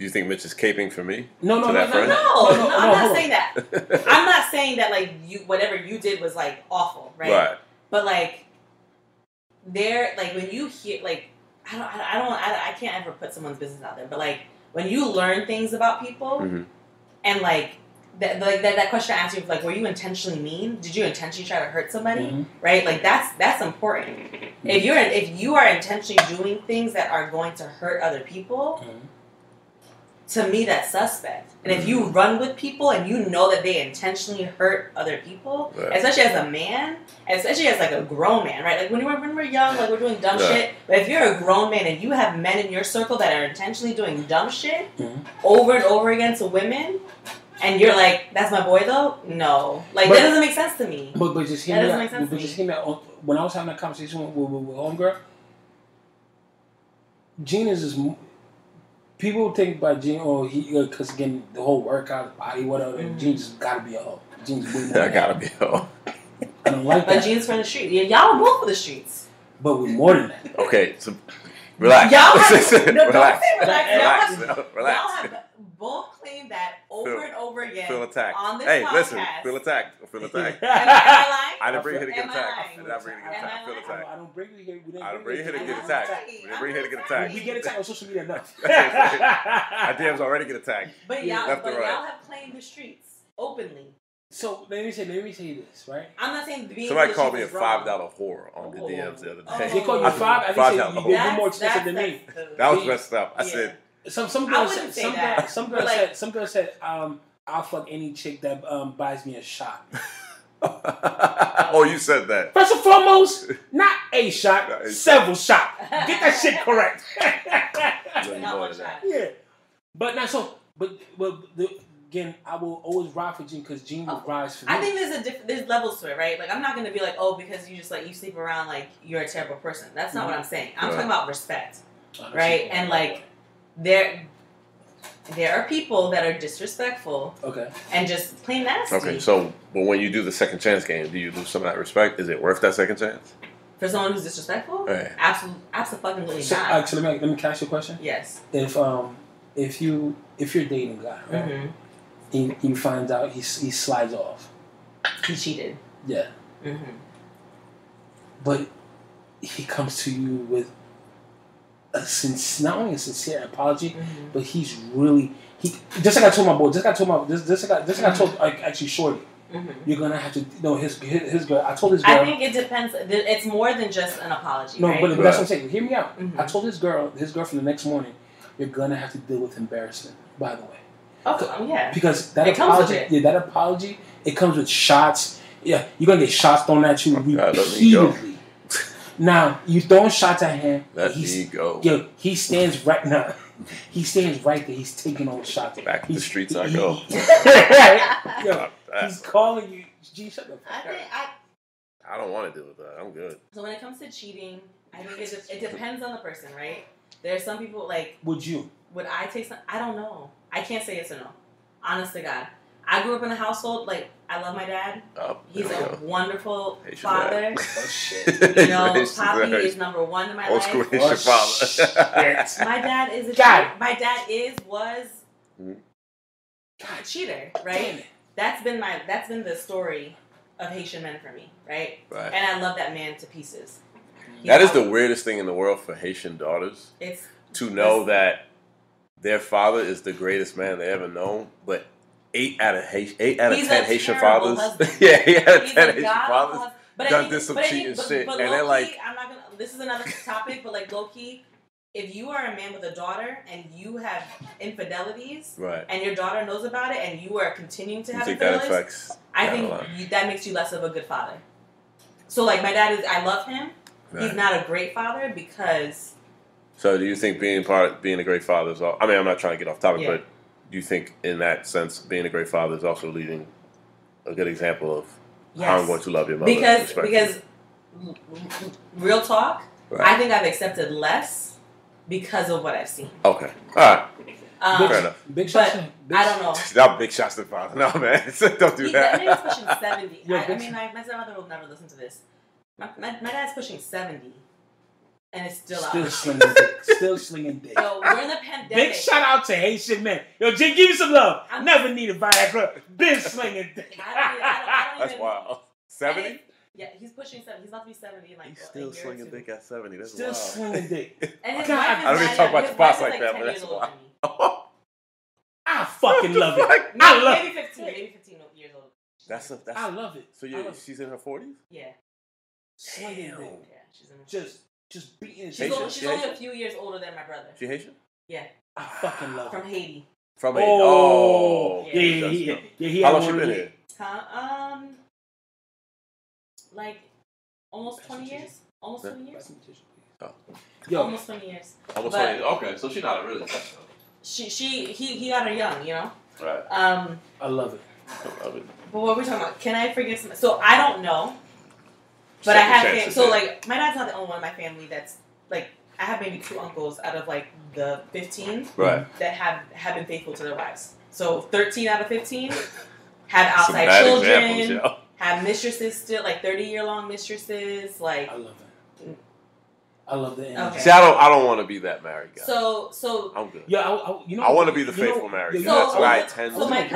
think Mitch is caping for me? No, I'm not saying that. I'm not saying that like whatever you did was like awful, right? Right. But like, when you hear like, I can't ever put someone's business out there, but like when you learn things about people. And like that question I asked you, like, were you intentionally mean? Did you intentionally try to hurt somebody? Right? Like that's important. If you are intentionally doing things that are going to hurt other people, to me that's suspect. And if you run with people and you know that they intentionally hurt other people, especially as a man, especially as like a grown man, right? Like when we're young, like we're doing dumb shit. But if you're a grown man and you have men in your circle that are intentionally doing dumb shit over and over again to women, and you're like, that's my boy though? No. Like that doesn't make sense to me. But just hear me out. When I was having that conversation with homegirl, Gene is just. People think by Gene, because again, the whole workout, body, whatever, Gene's gotta be a hoe. Gene's way more. I gotta be a hoe. I don't like that. But Gene's for the street. Y'all are both for the streets. But we're more than that. Okay, so relax. Y'all have, relax. Y'all have both claimed that over and over again. Feel attacked. On this hey, podcast. Listen, feel attacked. Am I lying? I didn't bring you here to get Am I attacked. lying? I did not bring you here to get attacked. Feel attacked. I don't bring you here. I didn't bring you here to get attacked. We didn't bring you here to get attacked. We get attacked on social media enough. Our DMs already get attacked. But y'all have claimed the streets openly. So let me say this, right? I'm not saying being. Somebody called me a $5 whore on the DMs the other day. They called you $5. I think you're more expensive than me. That was messed up. I said. Some girl said, I'll fuck any chick that buys me a shot. Oh, you said that. First and foremost, not a shot, several shots. Get that shit correct. Not one shot. Yeah, but not so. But again, I will always ride for Gene because Gene will rise for me. I think there's levels to it, right? Like I'm not gonna be like, oh, because you just like you sleep around like you're a terrible person. That's not what I'm saying. I'm talking about respect, right? And like there are people that are disrespectful, and just plain nasty. Okay, so but when you do the second chance game, do you lose some of that respect? Is it worth that second chance? For someone who's disrespectful? Right. Absolutely so, not. So let me ask you a question. Yes. If you're dating a guy, right? And you find out he slides off. He cheated. Yeah. But he comes to you with not only a sincere apology, but he's really just like I told my boy, just like I told actually Shorty. You're gonna have to his girl. I told his girl. I think it depends. It's more than just an apology. No, right? but that's what I'm saying. Hear me out. I told his girlfriend the next morning, you're gonna have to deal with embarrassment. By the way. Oh yeah. Because that apology, it comes with shots. Yeah, you're gonna get shots thrown at you repeatedly. Now you throwing shots at him. Let me go. Yo, he stands right now. He stands right there. He's taking all the shots. Back to the streets I go. Yo, he's calling you. G, shut the fuck up. I don't want to deal with that. I'm good. So when it comes to cheating, I think it depends on the person, right? There are some people like. Would I take some? I don't know. I can't say yes or no. Honest to God. I grew up in a household, like, I love my dad. Oh, He's a wonderful father. Oh, shit. You know, Poppy is number one in my life. Old school Haitian father. My dad is a cheater. My dad was a cheater, right? That's been the story of Haitian men for me, right? And I love that man to pieces. That is the weirdest thing in the world for Haitian daughters. To know that their father is the greatest man they ever known, but 8 out of 10 Haitian fathers, 8 out of 10 Haitian fathers done some cheating shit, and they're like, I'm not gonna. This is another topic, but like low key, if you are a man with a daughter and you have infidelities, and your daughter knows about it, and you are continuing to have infidelities, I think that makes you less of a good father. So like my dad I love him. He's not a great father because. So do you think being a great father is all? I mean, I'm not trying to get off topic, but do you think in that sense being a great father is also leading a good example of how I'm going to love your mother? Because real talk, I think I've accepted less because of what I've seen. Okay, all right. Fair enough. Big shots. I don't know. Not big shots to father. No, man. Don't do that. I think he's pushing 70. My stepmother will never listen to this. My dad's pushing 70. And it's still out. Slinging dick. Still slinging dick. Yo, we're in the pandemic. Big shout out to Haitian men. Yo, Jay, give me some love. I never needed Viagra. Been slinging dick. That's wild. 70? Yeah, he's pushing 70. He's about to be 70 in like he's still slinging dick at 70. That's still wild. slinging dick. And his wife is I don't even talk about the spots like that, but that's wild. I fucking love it. I love it. Maybe 15 years old. That's I love it. So she's in her 40s? Yeah. Slinging dick. Yeah, she's in her 40s. Just beating. She's only a few years older than my brother. She Haitian? Yeah. I fucking love her. From Haiti. From Haiti. Oh. Yeah. How long she been here? Like almost 20 years. Almost 20 years. Oh. Almost 20 years. Almost 20 years. Okay, so she's not a really. He got her young, you know. Right. I love it. But what we're talking about? Can I forgive some? So I don't know. But I have so like my dad's not the only one in my family that's like I have maybe 2 uncles out of like the 15 that have been faithful to their wives. So 13 out of 15 have outside children, have mistresses still like 30-year-long mistresses. Like I love it. I love the energy. Okay. See, I don't want to be that married guy. So I'm good. Yeah, I want to be the faithful married guy. That's what I tend to. My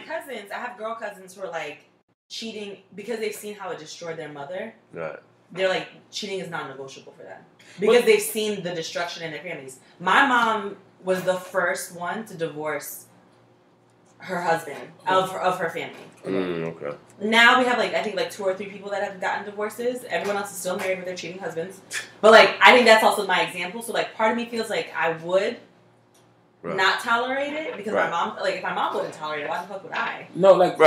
cousins, I have girl cousins who are like cheating because they've seen how it destroyed their mother. Right. They're like, cheating is non-negotiable for them because they've seen the destruction in their families. My mom was the first one to divorce her husband of her family. Okay. Now we have I think 2 or 3 people that have gotten divorces. Everyone else is still married with their cheating husbands. But I think that's also my example. So part of me feels like I would not tolerate it because my mom, if my mom wouldn't tolerate it, why the fuck would I? No, right.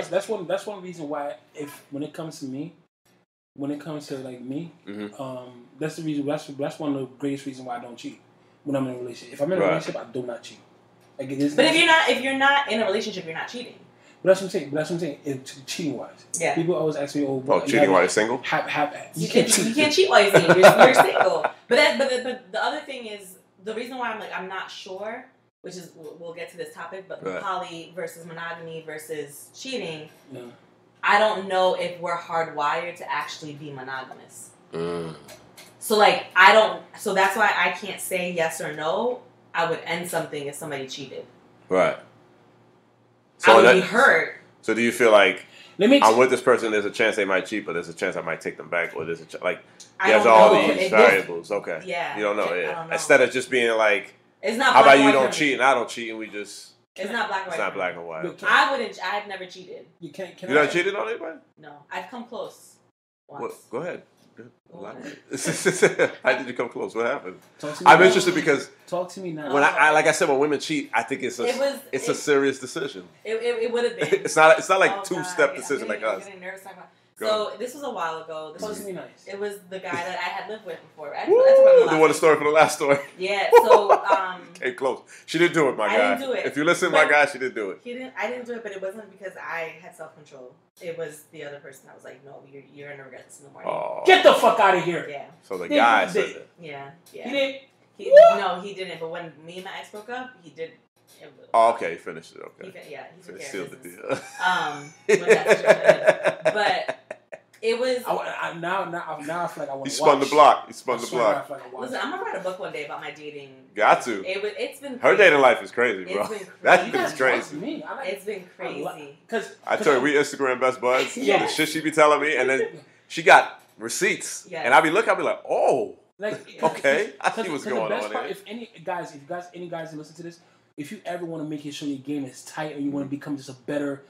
That's one reason why when it comes to me, that's the reason. That's one of the greatest reasons why I don't cheat when I'm in a relationship. If I'm in a relationship, I do not cheat. But if you're not in a relationship, you're not cheating. But that's what I'm saying. Cheating wise, people always ask me, cheating while you're single? You can't cheat while you're single. You're single. But the other thing is the reason why I'm not sure, which is we'll get to this topic, but poly versus monogamy versus cheating. Yeah. I don't know if we're hardwired to actually be monogamous. So like so that's why I can't say yes or no. I would end something if somebody cheated. Right. So I would be hurt. So do you feel like I'm with this person, there's a chance they might cheat, but there's a chance I might take them back, or there's there's all these variables. Okay. Yeah. You don't know. I don't know. Instead of just being like, it's not. How about you don't cheat and I don't cheat and we just. It's not black and white. It's not black and white. I've never cheated. You can't. You not cheated on anybody? No, I've come close. Once. Go ahead. How did you come close? What happened? I'm interested because talk to me now. When like I said, when women cheat, I think it's a serious decision. It would have been. It's not like two-step decision like us. So this was a while ago. Nice. It was the guy that I had lived with before. The one story from the last story. Yeah. So came close. She didn't do it, my guy. I didn't do it. If you listen, my guy, she didn't do it. I didn't do it, but it wasn't because I had self-control. It was the other person that was like, "No, you're gonna regret this in the morning." Oh. Get the fuck out of here. Yeah. So the guy said that. Yeah. He did. No, he didn't. But when me and my ex broke up, he did. Oh, okay. He finished it. Okay. He took care sealed of the deal. But it was. Now I feel like I want to. He spun the block. Listen, I'm gonna write a book one day about my dating. Got to. It's been. Her dating life is crazy, bro. That's crazy. It's been crazy. I told her we Instagram best buds. The shit she be telling me, and then she got receipts, and I be looking, I be like, oh, okay, I see what's going on there. If any guys who listen to this, if you ever want to make sure your game is tight, or you want to become just a better,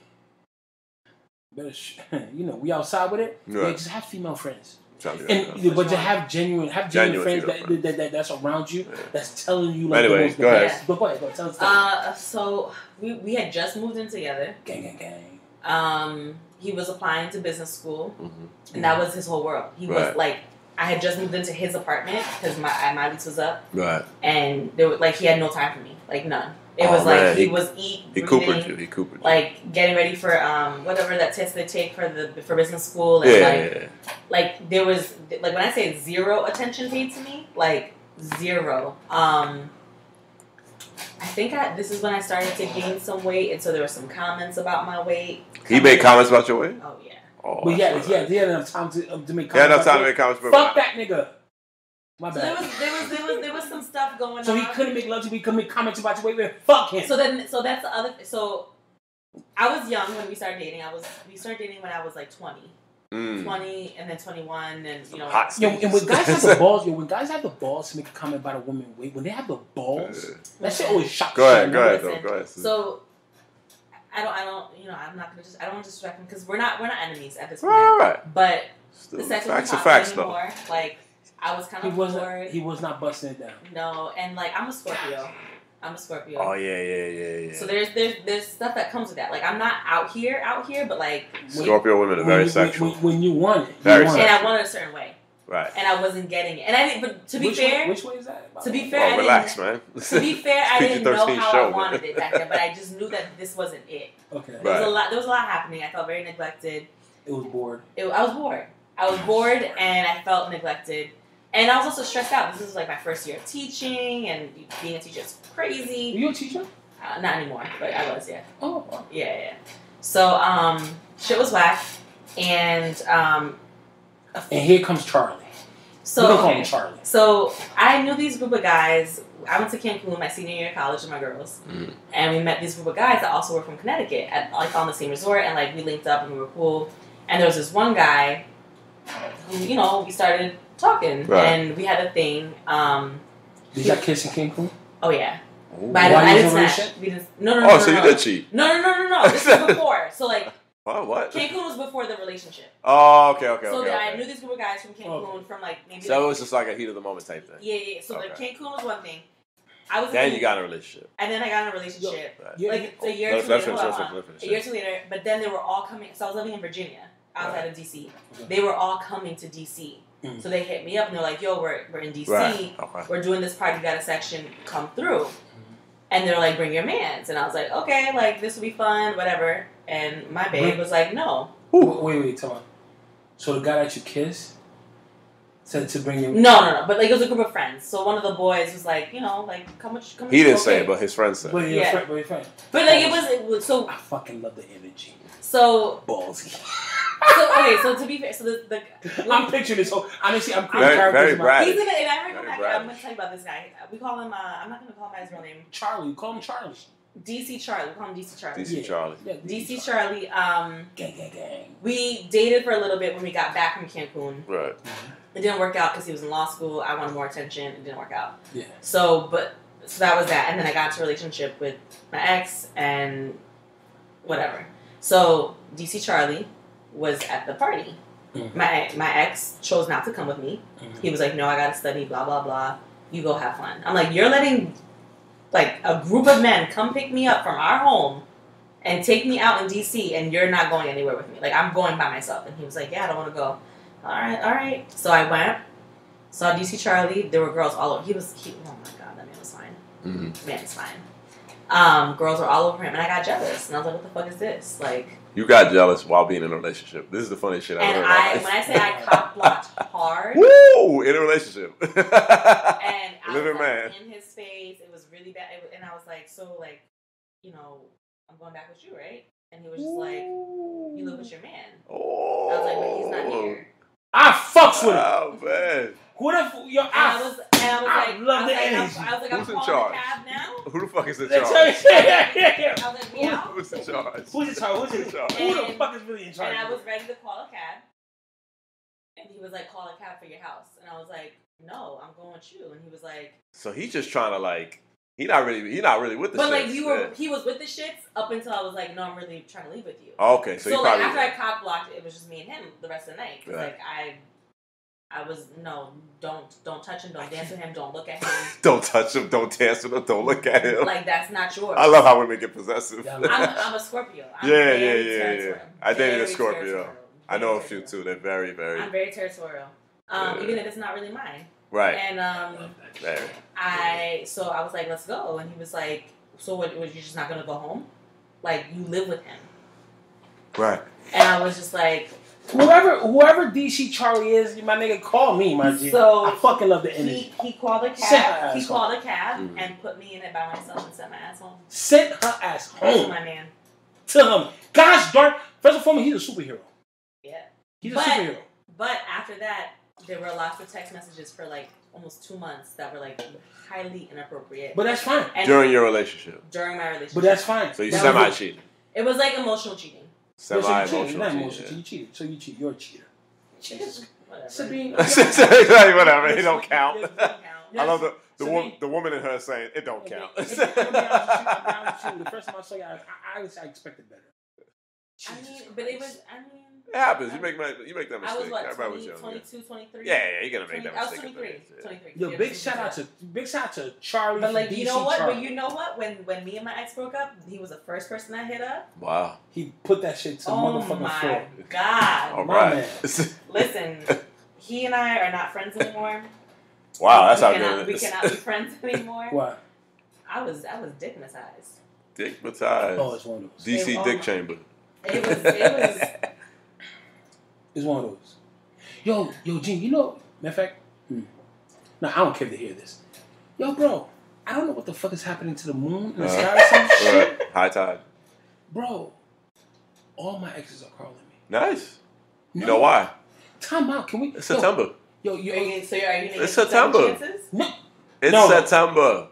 we outside with it. Right. Just have female friends. But to have genuine friends that's around you, that's telling you like. Anyways, go ahead. Go ahead. Tell us. So we had just moved in together. Gang. He was applying to business school, and that was his whole world. He was like, I had just moved into his apartment because my lease was up. Right. And there was he had no time for me, none. It was he coopered you. He coopered you. Like getting ready for whatever that test they take for business school. And like there was when I say zero attention paid to me, zero. I think this is when I started to gain some weight, and so there were some comments about my weight. He made comments about your weight? Oh yeah. Oh, but he had enough time to make comments. He had enough time to make comments. Fuck that nigga. My bad. So there was some stuff going on. So he couldn't make love to me, couldn't make comments about your weight. Fuck him. So that's the other. So I was young when we started dating. We started dating when I was 20. 20 and then 21 and hot. And when guys have the balls, when guys have the balls to make a comment about a woman's weight, when they have the balls, that shit always shocks me. Go ahead. So I don't I'm not gonna I don't want to disrespect him because we're not enemies at this point. Right. But still, the sex facts wasn't are facts anymore. though. I was kind of bored. He was not busting it down. No, and I'm a Scorpio. Oh yeah. So there's stuff that comes with that. I'm not out here, but Scorpio women are very sexual. When you want it, very sexual. And I want it a certain way. Right. And I wasn't getting it. And I didn't. But to be fair, which way is that? To be fair, relax, man. To be fair, I didn't know how I wanted it back then, but I just knew that this wasn't it. Okay. There was a lot happening. I felt very neglected. It was bored. I was bored. I was bored, and I felt neglected. And I was also stressed out. This was my first year of teaching, and being a teacher is crazy. Were you a teacher? Not anymore, but I was, yeah. Oh. Wow. Yeah. So, shit was whack, and here comes Charlie. So, we don't call him Charlie. So, I knew these group of guys. I went to Cancun my senior year of college with my girls, and we met these group of guys that also were from Connecticut, on the same resort, and we linked up and we were cool. And there was this one guy who, we started talking, and we had a thing. Did y'all kiss in Cancun? Oh yeah. Ooh. But I didn't snatch. No. So you did cheat? No. This was before. So what? Cancun was before the relationship. Oh, okay. So I knew these group of guys from Cancun from maybe. So it was just a heat of the moment type thing. Yeah. So Cancun was one thing. Then you got in a relationship. And then I got in a relationship. Right. A year or two later. But then they were all coming. So I was living in Virginia, outside of DC. They were all coming to DC. So they hit me up and they're like, "Yo, we're in DC. Right. Okay. We're doing this party. You got a section. Come through." And they're like, "Bring your mans." And I was like, "Okay, this will be fun, whatever." And my babe was like, "No." Wait, tell me. So the guy that you kissed? to bring you. No. But like it was a group of friends. So one of the boys was like, you know, like come. He didn't say it, but his friend said. But your friend. But like it was so. I fucking love the energy. So ballsy. So to be fair, so the I'm picturing this whole. Honestly, I'm very bright. He's gonna. And I'm gonna tell you about this guy. We call him. I'm not gonna call him by his real name. Charlie. We call him Charlie. DC Charlie. We call him DC Charlie. DC Charlie. Yeah, DC Charlie. Gang. We dated for a little bit when we got back from Cancun. Right. It didn't work out because he was in law school. I wanted more attention. It didn't work out. Yeah. So that was that. And then I got into a relationship with my ex and whatever. So DC Charlie was at the party. Mm-hmm. My ex chose not to come with me. Mm-hmm. He was like, no, I gotta study, blah, blah, blah. You go have fun. I'm like, you're letting like a group of men come pick me up from our home and take me out in DC and you're not going anywhere with me. Like, I'm going by myself. And he was like, yeah, I don't want to go. All right. So I went, saw DC Charlie. There were girls all over. Oh my God, that man was fine. Mm-hmm. Man was fine. Girls were all over him. And I got jealous. And I was like, what the fuck is this? Like, you got jealous while being in a relationship. This is the funniest shit I've ever heard. When I say I cock blocked hard. Woo! In a relationship. And I living was man. In his face. It was really bad. And I was like, so like, you know, I'm going back with you, right? And he was just like, you live with your man. Oh. I was like, but he's not here. I fucks with him. Oh, man. Who the fuck? I was like, I'm calling a cab now. Who the fuck is in charge? I was like, meow. Who's in charge? Who's in charge? Who the fuck is really in charge? And I was ready to call a cab. And he was like, call a cab for your house. And I was like, no, I'm going with you. And he was like, so he's just trying to like, he not really with the shits. But like he was with the shits up until I was like, no, I'm really trying to leave with you. Oh, okay, so like probably, after I cock blocked, it was just me and him the rest of the night. Cause like I was don't touch him, don't dance with him, don't look at him. Don't touch him, don't dance with him, don't look at him. Like that's not yours. I love how women get possessive. I'm a Scorpio. Yeah. I dated a Scorpio. I know a few too. They're very, very. I'm very territorial. Even if it's not really mine. Right. And I was like, let's go. And he was like, so what, you just not gonna go home? Like you live with him. Right. And I was just like, whoever DC Charlie is, my nigga, call me, my G. So I fucking love the energy. He called a cab. He called a cab and put me in it by myself and sent my ass home. Sent her ass home. To my man. To him. Gosh darn. First and foremost, he's a superhero. Yeah. He's a superhero. But after that, there were lots of text messages for like almost 2 months that were like highly inappropriate. But that's fine. And during your relationship. During my relationship. But that's fine. So you semi-cheated. It was like emotional cheating. Semi-emotional cheating. So you cheated. So you cheat. You're a cheater. Whatever. Sabine. Whatever. It don't count. I love the woman in her saying it don't count. The first time I saw you, I expected better. But it was. It happens. You make that mistake. I was what, Everybody 22, 23? Yeah, you're gonna make that mistake. I was 23. Yo, big shout out to Charlie. But like, DC you know what? Charlie. But you know what? When me and my ex broke up, he was the first person I hit up. Wow. He put that shit to motherfucking floor. Oh my God. All right. Listen, he and I are not friends anymore. Wow, that's how good we cannot be friends anymore. What? I was dickmatized. Dickmatized. Oh, it's one of those. DC Dick Chamber. It was. It's one of those. Yo, Gene, you know, matter of fact, no, I don't care to hear this. Yo, bro, I don't know what the fuck is happening to the moon and the sky or some shit. High tide. Bro, all my exes are calling me. Nice. You know why? Time out. Can we? It's September. So are you gonna it's September. No. It's September.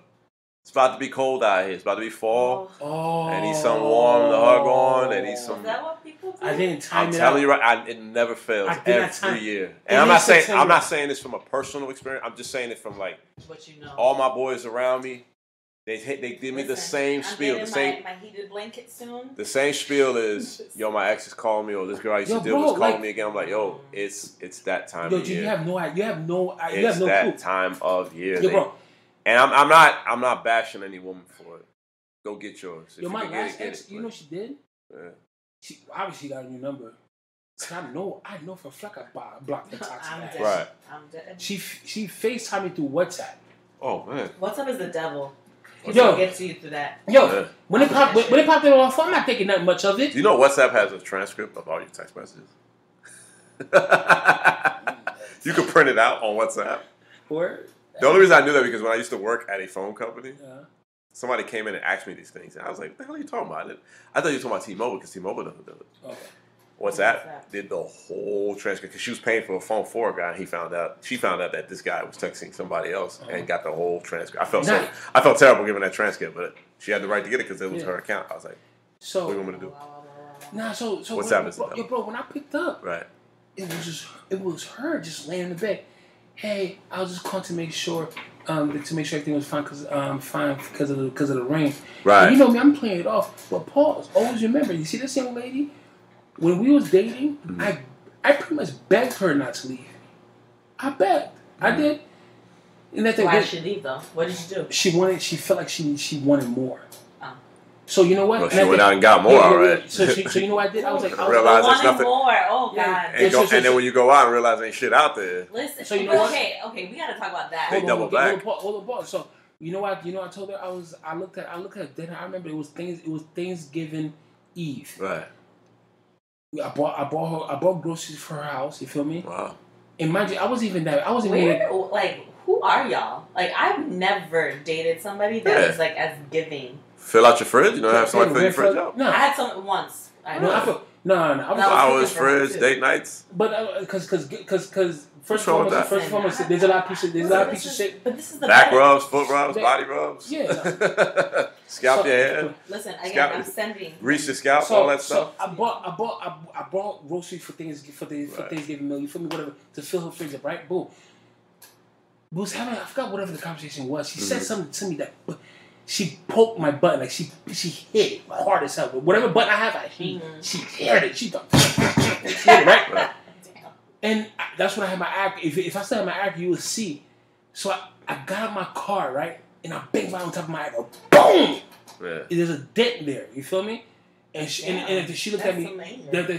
It's about to be cold out here. It's about to be fall. Oh. I need some warm to hug on. I need some. Is that what people do? I didn't time I'm it telling out. you right. It never fails every year. And I'm not saying this from a personal experience. I'm just saying it from like what you know. All my boys around me. They give me the same spiel. My heated blanket soon. The same spiel is, yo, my ex is calling me, or this girl I used to deal with is calling me again. I'm like, yo, it's that time of year. You have no idea. It's that time of year. Yo, bro. And I'm not bashing any woman for it. Go get yours. Yo, my last ex, you know what she did? Yeah. She obviously got a new number. I know for a fact I blocked the toxic ass. Right. I'm dead. She FaceTimed me through WhatsApp. Oh man. WhatsApp is the devil. Yo, get to you through that. Yo, when it popped in my phone, I'm not thinking that much of it. Do you know WhatsApp has a transcript of all your text messages? You could print it out on WhatsApp. Word. The only reason I knew that because when I used to work at a phone company, somebody came in and asked me these things, and I was like, "What the hell are you talking about?" I thought you were talking about T-Mobile because T-Mobile doesn't do it. Okay. WhatsApp did the whole transcript because she was paying for a phone for a guy, and she found out that this guy was texting somebody else and got the whole transcript. I felt terrible giving that transcript, but she had the right to get it because it was her account. I was like, "So what do you want me to do?" Nah, so WhatsApp is bro, when I picked up, right, it was her just laying in the bed. Hey, I was just calling to make sure everything was fine because of the rain. Right. And you know me, I'm playing it off. But pause. Always remember, you see this young lady. When we was dating, I pretty much begged her not to leave. I begged. I did. And why did she leave though? What did you do? She felt like she wanted more. So you know what? Well, she went out and got more, alright. So you know what I did? I was like, realize there's nothing more. Oh God! And then when you go out and realize ain't shit out there. Listen. So you know what? Okay, we gotta talk about that. They double back. Hold on. So you know what? I told her I looked at dinner. I remember it was Thanksgiving Eve. Right. I bought groceries for her house. You feel me? Wow. And mind you, I wasn't even like, who are y'all? Like, I've never dated somebody that is like as giving. Fill out your fridge. You know, have somebody fill your fridge out. No, I had some once. No. Flowers, fridge, date nights. But because first of all, there's a lot of pieces of shit. But this is the back rubs, foot rubs, body rubs. Yeah. Scalp your head. Listen, again, I'm sending. Grease your scalp, all that stuff. I bought groceries for Thanksgiving meal. You feel me? Whatever to fill her fridge up, right? Boom. We was having, I forgot whatever the conversation was. She said something to me that. She poked my button, like she hit it hard as hell. But whatever button I have, she hit it. She hit it, right? And that's when I had my act. If I still had my act, you would see. So I got out my car, right? And I banged right on top of my act. Boom! Yeah. There's a dent there. You feel me? And she looked at me.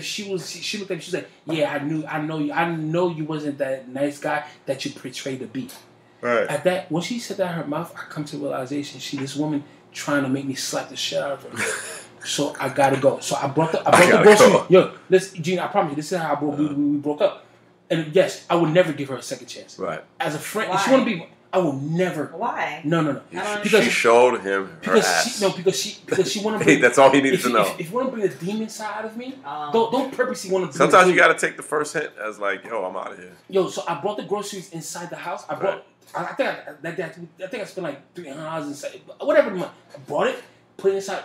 She looked at me. She said, "Yeah, I know you wasn't that nice guy that you portrayed to be." Right. At that, when she said that out of her mouth, I come to the realization this woman trying to make me slap the shit out of her. So I gotta go. So I brought the groceries. Yo, Gene, I promise you, this is how we broke up. And yes, I would never give her a second chance. Right. As a friend, if she want to be, I will never. Why? No. Because she showed him her ass. Because she want to bring. That's all he needed to know. If you want to bring the demon side out of me, don't purposely want to. Sometimes you got to take the first hint as like, yo, I'm out of here. Yo, so I brought the groceries inside the house. I brought. I think I spent like $300 inside. Whatever the month. I brought it, put it inside,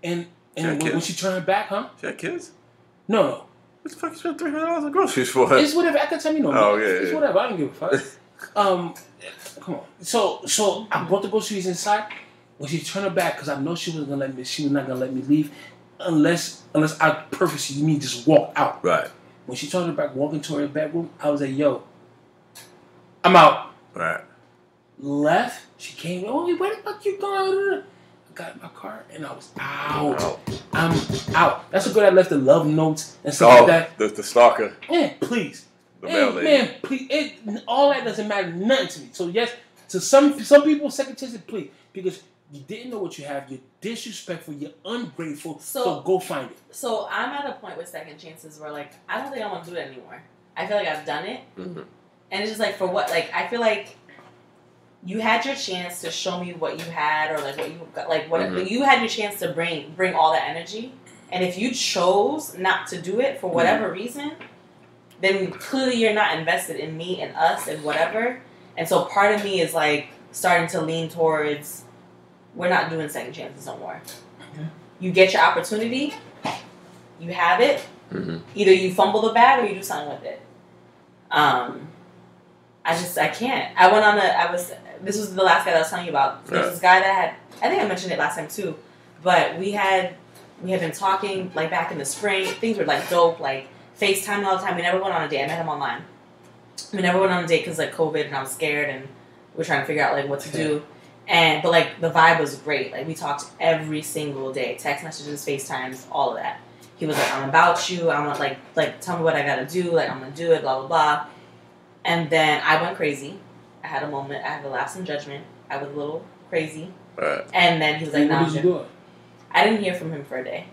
and when she turned her back, huh? She had kids? No. What the fuck you spent $300 on groceries for? It's whatever. At that time, you know. Oh, yeah. It's whatever. I don't give a fuck. Come on. So I brought the groceries inside. When she turned her back, because I know she was not gonna let me leave, unless I purposely just walk out. Right. When she turned her back, walking to her bedroom, I was like, "Yo, I'm out." Right. Left. She came. Oh, where the fuck you going? I got in my car and I was out. I'm out. That's a girl that left the love notes and stuff like that. The stalker. Man, please. The mail lady. Man, please. All that doesn't matter nothing to me. So yes, to some people, second chances, please, because you didn't know what you have. You're disrespectful. You're ungrateful. So go find it. So I'm at a point with second chances where like I don't think I want to do it anymore. I feel like I've done it. Mm-hmm. And it's just like, for what? Like, I feel like you had your chance to show me what you had, or like what you got, like what you had your chance to bring all that energy. And if you chose not to do it for whatever reason, then clearly you're not invested in me and us and whatever. And so part of me is like starting to lean towards, we're not doing second chances no more. Mm-hmm. You get your opportunity, you have it. Mm-hmm. Either you fumble the bag or you do something with it. I can't. This was the last guy that I was telling you about. There's this guy that I think I mentioned it last time too, but we had been talking like back in the spring. Things were like dope, like FaceTime all the time. We never went on a date. I met him online. We never went on a date because like COVID and I was scared and we were trying to figure out like what to do. But like the vibe was great. Like we talked every single day, text messages, FaceTimes, all of that. He was like, "I'm about you. I'm like tell me what I gotta do. Like I'm gonna do it. Blah blah blah." And then I went crazy. I had a moment. I had a lapse in judgment. I was a little crazy. Right. And then he was like, "No." What did you do? I didn't hear from him for a day.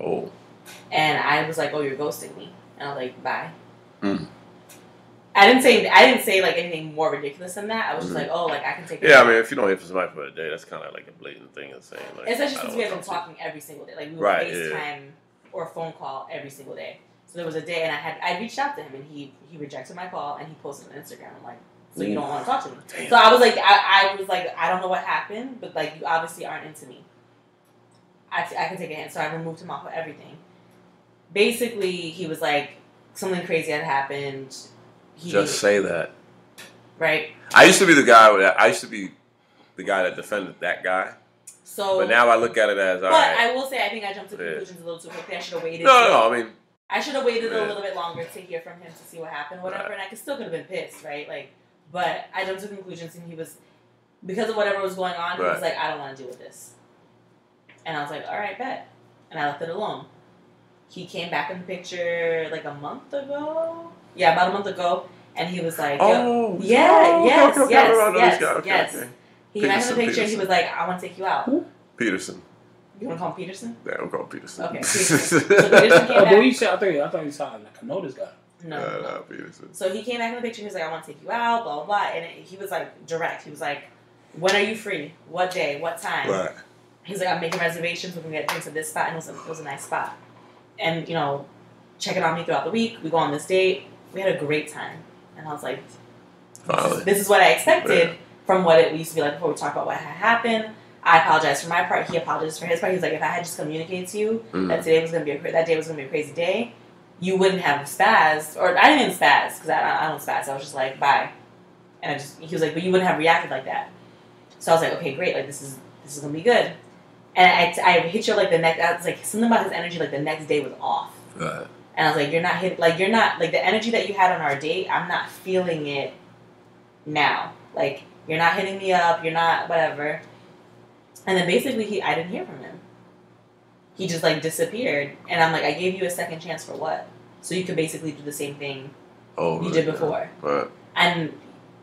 Oh. And I was like, "Oh, you're ghosting me." And I was like, "Bye." Mm. I didn't say like anything more ridiculous than that. I was just like, oh, like I can take. Yeah, I mean, if you don't hit for somebody for a day, that's kind of like a blatant thing of saying. Like, especially since we have been talking every single day, like we would FaceTime or phone call every single day. So there was a day, and I reached out to him, and he rejected my call, and he posted on Instagram. I'm like, so you don't want to talk to me? Damn. So I was like, I don't know what happened, but like you obviously aren't into me. I can take a hint, so I removed him off of everything. Basically, he was like, something crazy had happened. Just say that. Right. I used to be the guy that defended that guy. So, but now I look at it as. But I will say, I think I jumped to conclusions a little too quickly. I should have waited. No. I mean, I should have waited a little bit longer to hear from him to see what happened, whatever. Right. And I still could have been pissed, right? Like, but I jumped to conclusions, and he was, because of whatever was going on, he was like, I don't want to deal with this. And I was like, all right, bet. And I left it alone. He came back in the picture like a month ago. Yeah, about a month ago. And he was like, yes. He came back in the picture and he was like, I want to take you out. Who? Peterson. You want to call him Peterson? Yeah, I'm calling Peterson. Okay, Peterson. So Peterson came back. I thought you sounded like I know this guy. No, Peterson. So he came back in the picture and he was like, I want to take you out, blah, blah, blah. And he was like direct. He was like, when are you free? What day? What time? Right. He's like, I'm making reservations. We're going to get drinks at this spot. And it was a nice spot. And, you know, checking on me throughout the week. We go on this date. We had a great time. And I was like, this is what I expected from what it used to be like before we talked about what had happened. I apologized for my part. He apologized for his part. He's like, if I had just communicated to you that day was going to be a crazy day, you wouldn't have spazzed. Or I didn't even spazz because I don't spazz. I was just like, bye. And he was like, but you wouldn't have reacted like that. So I was like, okay, great. Like, this is going to be good. And I hit you like the next. I was like, something about his energy. Like the next day was off. Right. And I was like, you're not the energy that you had on our date. I'm not feeling it now. Like you're not hitting me up. You're not whatever. And then basically I didn't hear from him. He just like disappeared. And I'm like, I gave you a second chance for what? So you could basically do the same thing you did before. Right. And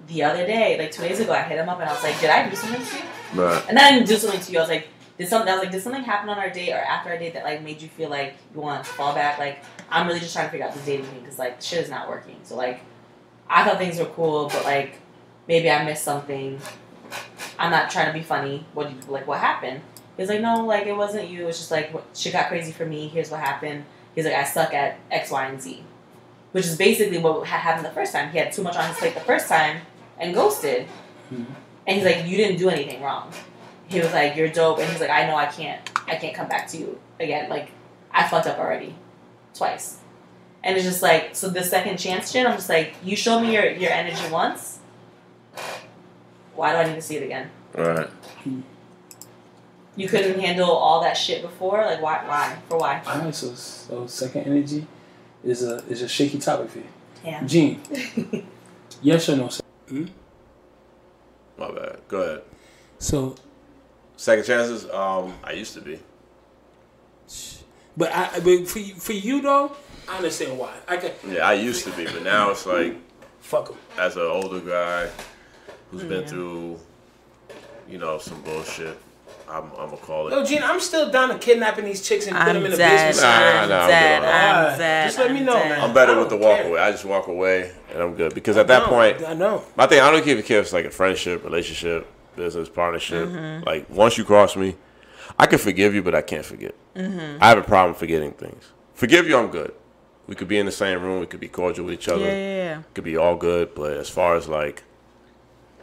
the other day, like 2 days ago, I hit him up and I was like, did I do something to you? Right. And then I didn't do something to you. I was like, did something happen on our date or after our date that like made you feel like you want to fall back? Like, I'm really just trying to figure out this dating thing because like shit is not working. So like, I thought things were cool, but like maybe I missed something. I'm not trying to be funny. What happened? He's like, no, like it wasn't you. It's just like shit got crazy for me. Here's what happened. He's like, I suck at X, Y, and Z, which is basically what happened the first time. He had too much on his plate the first time and ghosted. Mm-hmm. And he's like, you didn't do anything wrong. He was like, you're dope. And he's like, I know I can't come back to you again. Like, I fucked up already. Twice. And it's just like, so the second chance shit, I'm just like, you showed me your energy once. Why do I need to see it again? Right. You couldn't handle all that shit before? Like, why? For why? Alright, so second energy is a shaky topic for you. Yeah. Gene. Yes or no, sir? My bad. Go ahead. So, second chances, I used to be. But for you though, I understand why. I used to be, but now it's like, fuck them. As an older guy who's been through, some bullshit, I'm gonna call it. Yo, Gene, I'm still down to kidnapping these chicks and put them in the basement. I'm dead. Just let me know, man. I'm better with the walk away. I just walk away and I'm good because at that point, I know. My thing, I don't even care if it's like a friendship, relationship, business partnership. Mm-hmm. Like once you cross me, I can forgive you, but I can't forget. Mm-hmm. I have a problem forgetting things. Forgive you, I'm good. We could be in the same room. We could be cordial with each other. Yeah. Could be all good, but as far as like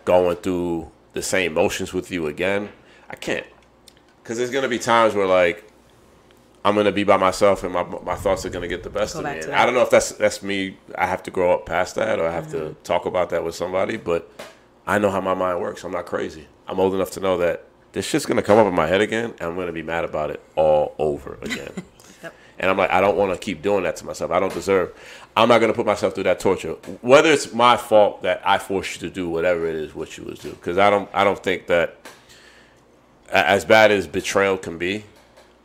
going through the same motions with you again, I can't. Because there's going to be times where, like, I'm going to be by myself and my thoughts are going to get the best of me. And I don't know if that's me. I have to grow up past that or I have to talk about that with somebody. But I know how my mind works. I'm not crazy. I'm old enough to know that this shit's going to come up in my head again and I'm going to be mad about it all over again. Yep. And I'm like, I don't want to keep doing that to myself. I don't deserve. I'm not going to put myself through that torture. Whether it's my fault that I forced you to do whatever it is what you was do. Because I don't think that as bad as betrayal can be,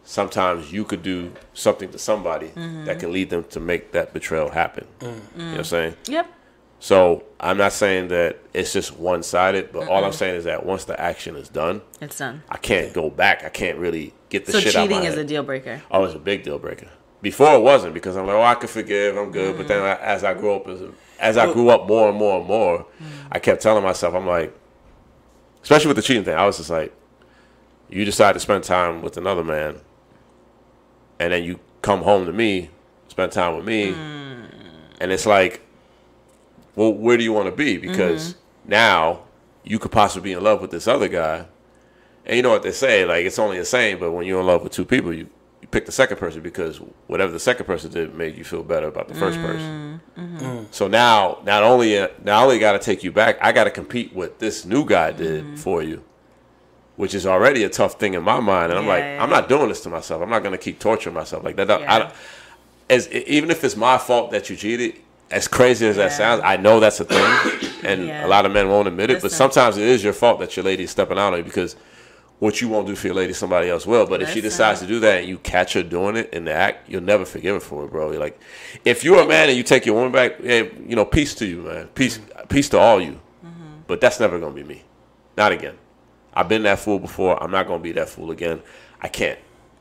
sometimes you could do something to somebody that can lead them to make that betrayal happen. You know what I'm saying? Yep. So I'm not saying that it's just one-sided, but all I'm saying is that once the action is done, it's done. I can't go back. I can't really get the shit out of my head. So cheating is a deal breaker? Oh, it's a big deal breaker. Before it wasn't, because I'm like, I can forgive, I'm good. But then as I grew up more and more and more, I kept telling myself, I'm like, especially with the cheating thing, I was just like, you decide to spend time with another man, and then you come home to me, spend time with me, and it's like, well, where do you want to be? Because now you could possibly be in love with this other guy, and you know what they say, like, it's only a saying, but when you're in love with two people, you pick the second person because whatever the second person did made you feel better about the first person. So now, not only got to take you back, I got to compete with this new guy did for you, which is already a tough thing in my mind. And I'm like, I'm not doing this to myself. I'm not going to keep torturing myself like that. Even if it's my fault that you cheated, as crazy as that sounds, I know that's a thing, and a lot of men won't admit it. But sometimes it is your fault that your lady is stepping out on you, because what you won't do for your lady, somebody else will. But if she decides to do that and you catch her doing it in the act, you'll never forgive her for it, bro. You're like, if you're a man and you take your woman back, peace to you, man. Peace to all you. But that's never going to be me. Not again. I've been that fool before. I'm not going to be that fool again. I can't.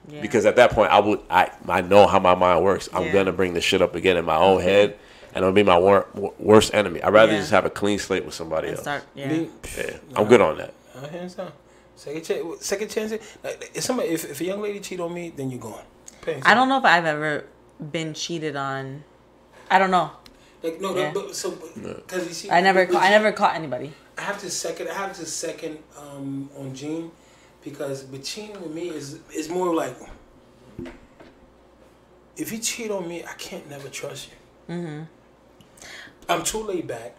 Yeah. Because at that point, I know how my mind works. I'm going to bring this shit up again in my own head, and it'll be my worst enemy. I'd rather just have a clean slate with somebody else. I'm good on that. Hands down. Second chance. If a young lady cheat on me, then you're gone. I don't know if I've ever been cheated on. I don't know. Like because you see, I never caught anybody. I have to second on Gene, because with cheating with me is more like, if you cheat on me, I can't never trust you. I'm too laid back.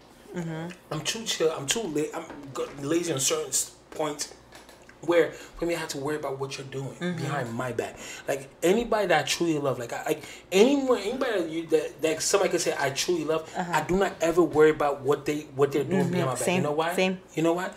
I'm too chill. I'm too lazy on certain points where for me I have to worry about what you're doing behind my back. Like anybody that I truly love, anybody that somebody can say I truly love, I do not ever worry about what they're doing behind my back. You know why? You know what?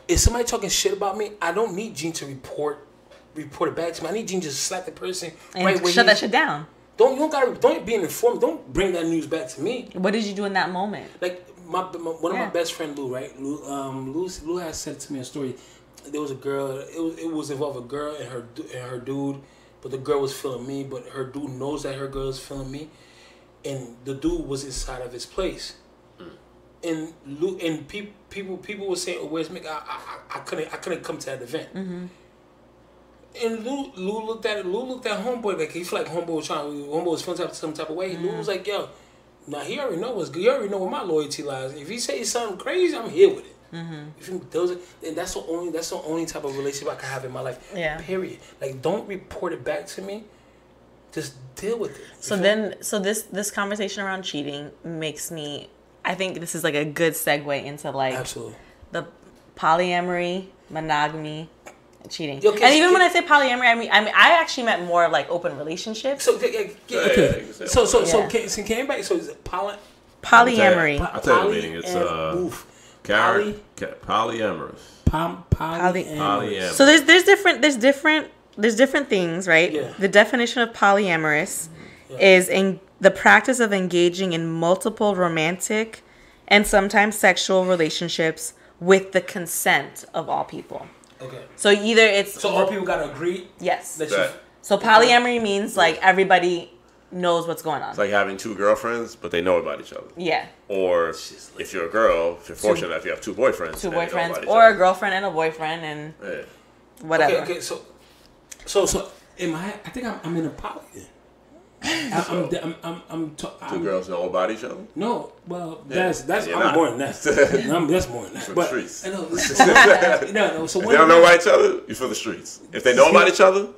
If somebody talking shit about me, I don't need Gene to report it back to me. I need Gene to slap the person and shut that shit down. Don't be informed. Don't bring that news back to me. What did you do in that moment? Like one of my best friend Lou, right? Lou has said to me a story. There was a girl. It was involved a girl and her dude, but the girl was feeling me. But her dude knows that her girl is feeling me, and the dude was inside of his place. And Lou and people were saying, "Oh, where's Mick?" I couldn't come to that event. And Lou looked at homeboy like he felt like homeboy was feeling some type of way. Lou was like, "Yo, now he already know where my loyalty lies. If he say something crazy, I'm here with it." And that's the only type of relationship I can have in my life. Yeah. Period. Like, don't report it back to me. Just deal with it. So this conversation around cheating makes me. I think this is like a good segue into like absolutely the polyamory, monogamy, and cheating. And even when I say polyamory, I mean I actually meant more of like open relationships. So okay. So can anybody? So is it polyamory? I'll tell you the meaning. It's polyamorous. Polyamorous. So there's different things, right? Yeah. The definition of polyamorous is in the practice of engaging in multiple romantic and sometimes sexual relationships with the consent of all people. Okay. So either it's all people gotta agree. Yes. So polyamory means like everybody knows what's going on. It's like having two girlfriends, but they know about each other. Yeah. Or if you're a girl, if you're fortunate enough, you have two boyfriends. Or a girlfriend and a boyfriend and whatever. Okay. So I think I'm in a poly. I'm two girls know about each other. No, well, that's I'm more than that. That's more than that. For the streets. I know. No. So if they don't know about each other, you're for the streets. If they know about each other.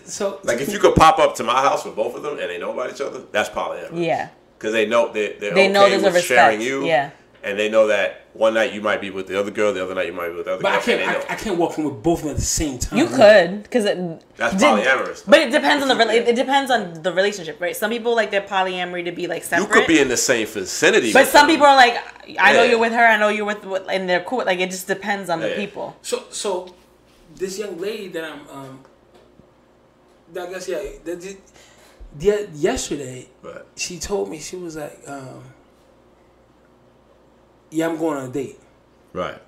So like if you could pop up to my house with both of them and they know about each other, that's polyamorous. Yeah. Because they know they're okay know there's with a sharing you. Yeah. And they know that one night you might be with the other girl, the other night you might be with the other girl. But I can't walk in with both of them at the same time. You could, because that's polyamorous. But it depends on it depends on the relationship, right? Some people like their polyamory to be like separate. You could be in the same vicinity. But some people are like, I know you're with her, I know you're with, and they're cool. Like it just depends on the people. So this young lady that I guess yesterday, she told me, she was like, yeah, I'm going on a date. Right.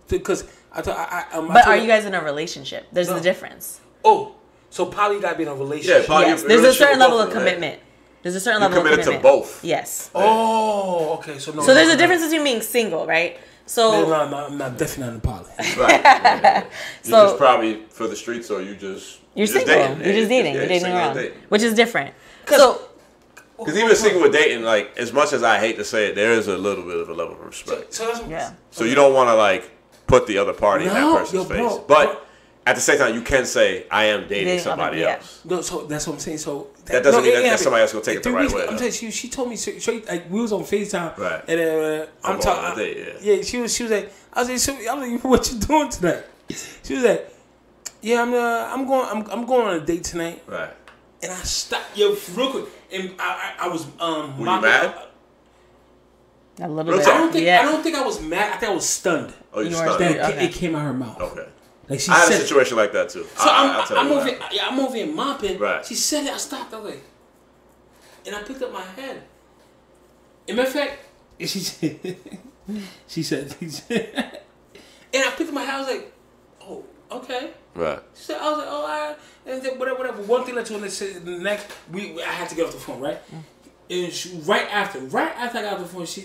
Because But are you guys in a relationship? There's a difference. Oh, So poly got to be in a relationship. Yeah, poly. Yes, there's a certain level of commitment. There's a certain level of commitment. Committed to both. Yes. Oh, okay. So So there's a difference between being single, right? So no, I'm not definitely not in poly. Right. Yeah. So You're just probably for the streets, or you're single. dating. You're just dating. Yeah, You're dating single around, dating. which is different. So. Because even single with dating, like, as much as I hate to say it, there is a little bit of a level of respect. So that's what, Yeah. So you don't want to, like, put the other party in that person's face. But at the same time, you can say, I am dating somebody else. No, so that's what I'm saying. So that doesn't mean that somebody else will take it the right way. I'm telling you, she told me straight, like, we was on FaceTime. Right. And then I'm talking. On a date, yeah, she was like, I was like, what you doing tonight? She was like, yeah, I'm going on a date tonight. Right. And I stopped, real quick, and I was Were you mad? A little bit. I don't think I was mad. I think I was stunned. Oh, you stunned. It came out her mouth. Okay. Like she I had said, a situation like that too. So I'm over here mopping. Right. She said it. I stopped. I was like, and I picked up my head. In matter of fact, she said, and I picked up my head. I was like, oh, okay. Right. She said, I was like, oh, all right. And then whatever. One thing led to the next. I had to get off the phone, right? And right after I got off the phone, she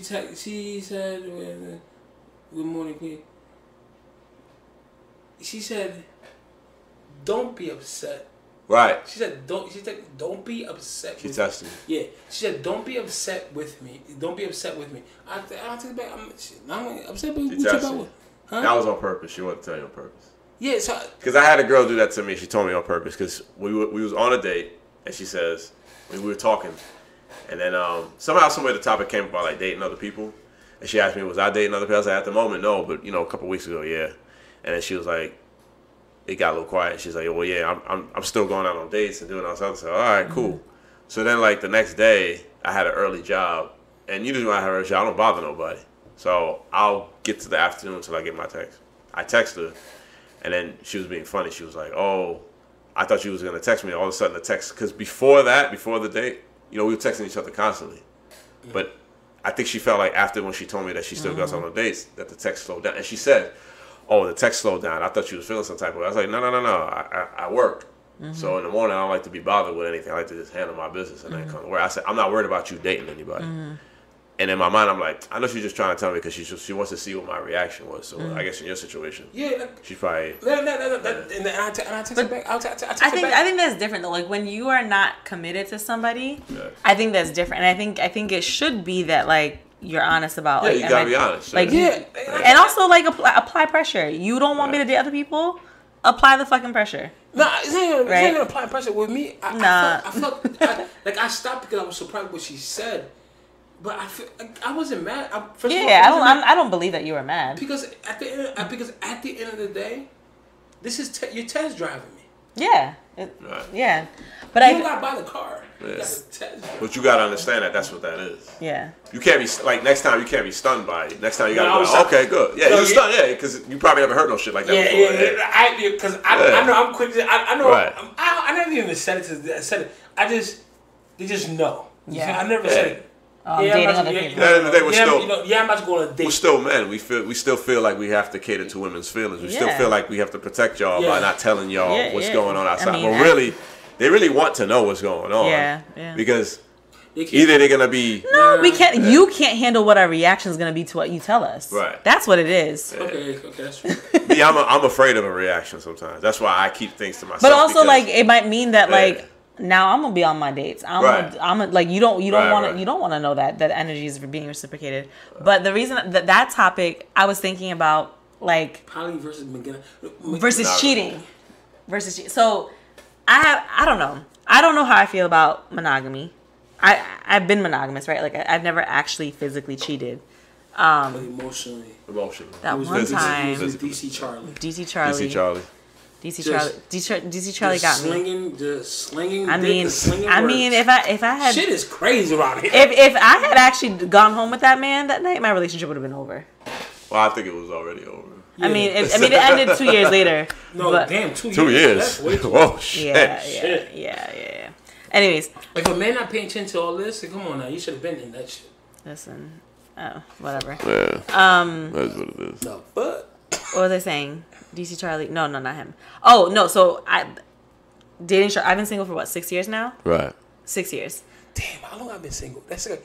said, "Good morning, Queen." She said, "Don't be upset." Right. She said, "Don't be upset." She tested me. Yeah. She said, "Don't be upset with me. Don't be upset with me." I take it back. I'm upset with you. Huh? That was on purpose. She wanted to tell you on purpose. Yeah. So. Because I had a girl do that to me. She told me on purpose. Because we was on a date, and she says we were talking, and then somehow somewhere the topic came about like dating other people, and she asked me, "Was I dating other people?" I was like, "At the moment, no, but a couple weeks ago, yeah." And then she was like, it got a little quiet. She's like, well, yeah, I'm still going out on dates and doing all this other stuff. All right, cool. Mm-hmm. So then, like, the next day, I had an early job. And usually when I have an early job, I don't bother nobody. So I'll get to the afternoon until I get my text. I text her, and then she was being funny. She was like, oh, I thought you was going to text me. All of a sudden, the text, because before the date, we were texting each other constantly. Mm-hmm. But I think she felt like after when she told me that she still goes on dates, that the text slowed down. And she said, oh, the text slowed down. I thought you was feeling some type of way. I was like, no. I work. Mm-hmm. So in the morning, I don't like to be bothered with anything. I like to just handle my business and then come to work. I said, I'm not worried about you dating anybody. Mm-hmm. And in my mind, I'm like, I know she's just trying to tell me because she wants to see what my reaction was. So I guess in your situation, she's probably. And I text it back. I think that's different though. Like when you are not committed to somebody, I think that's different. And I think it should be that like. You're honest about you gotta be honest. Like and also like apply pressure. You don't want me to date other people? Apply the fucking pressure. Nah, it's not gonna apply pressure with me. I felt like I stopped because I was surprised what she said, but I wasn't mad. I don't believe that you were mad because at the end of the day, this is you're test driving me. Yeah, yeah. But you don't gotta buy the car. Yeah. But you gotta understand that that's what that is. Yeah. You can't be like next time. You can't be stunned by it. Next time you gotta go. Okay, good. Yeah, you're stunned. Yeah, because you probably never heard no shit like that before. Because I know I'm quick. I know. Right. I never even said it. They just know. Yeah. I never said it. Dating other people. At the end of the day, I'm about to go on a date. We're still men. We still feel like we have to cater to women's feelings. We still feel like we have to protect y'all by not telling y'all what's going on outside. Well, really, they really want to know what's going on. Yeah. Because either they're gonna be we can't. You can't handle what our reaction is gonna be to what you tell us. Right. That's what it is. Yeah. Okay, that's true. Me, I'm afraid of a reaction sometimes. That's why I keep things to myself. But also, like, it might mean that like. Now I'm gonna be on my dates. I'm like you don't want to know that energy is being reciprocated. Right. But the reason that topic I was thinking about like poly versus cheating. So I don't know how I feel about monogamy. I've been monogamous, right? Like I've never actually physically cheated. Emotionally. That one time. DC Charlie. DC Charlie got me. Just slinging. I mean, if I had shit is crazy around here. If I had actually gone home with that man that night, my relationship would have been over. Well, I think it was already over. Yeah. I mean, it ended 2 years later. No, damn, 2 years. 2 years. Whoa, shit. Yeah. Anyways, if a man not paying attention to all this, come on now, you should have been in that shit. Listen, whatever. Yeah. That's what it is. No, but what was I saying? DC Charlie? No, not him. Oh no, so dating. I've been single for what, 6 years now? Right. 6 years. Damn, how long I've been single? That's like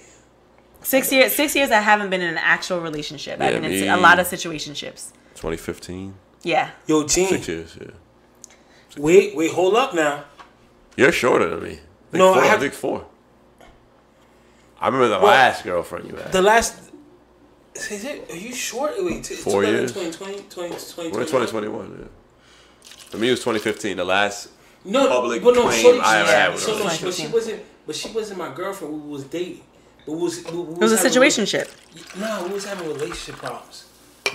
6 years. 6 years. I haven't been in an actual relationship. I've been in a lot of situationships. 2015. Yeah. Yo, Gene. 6 years. Yeah. Wait, hold up now. You're shorter than me. I think 4. I remember the last girlfriend you had. The last. Is it? Are you short? Wait, 4 years. 2020. We're in 2021. Yeah. For me, it was 2015. The last public claim I ever had with her. But she wasn't my girlfriend. We was dating. It was a situationship. No, we was having relationship problems.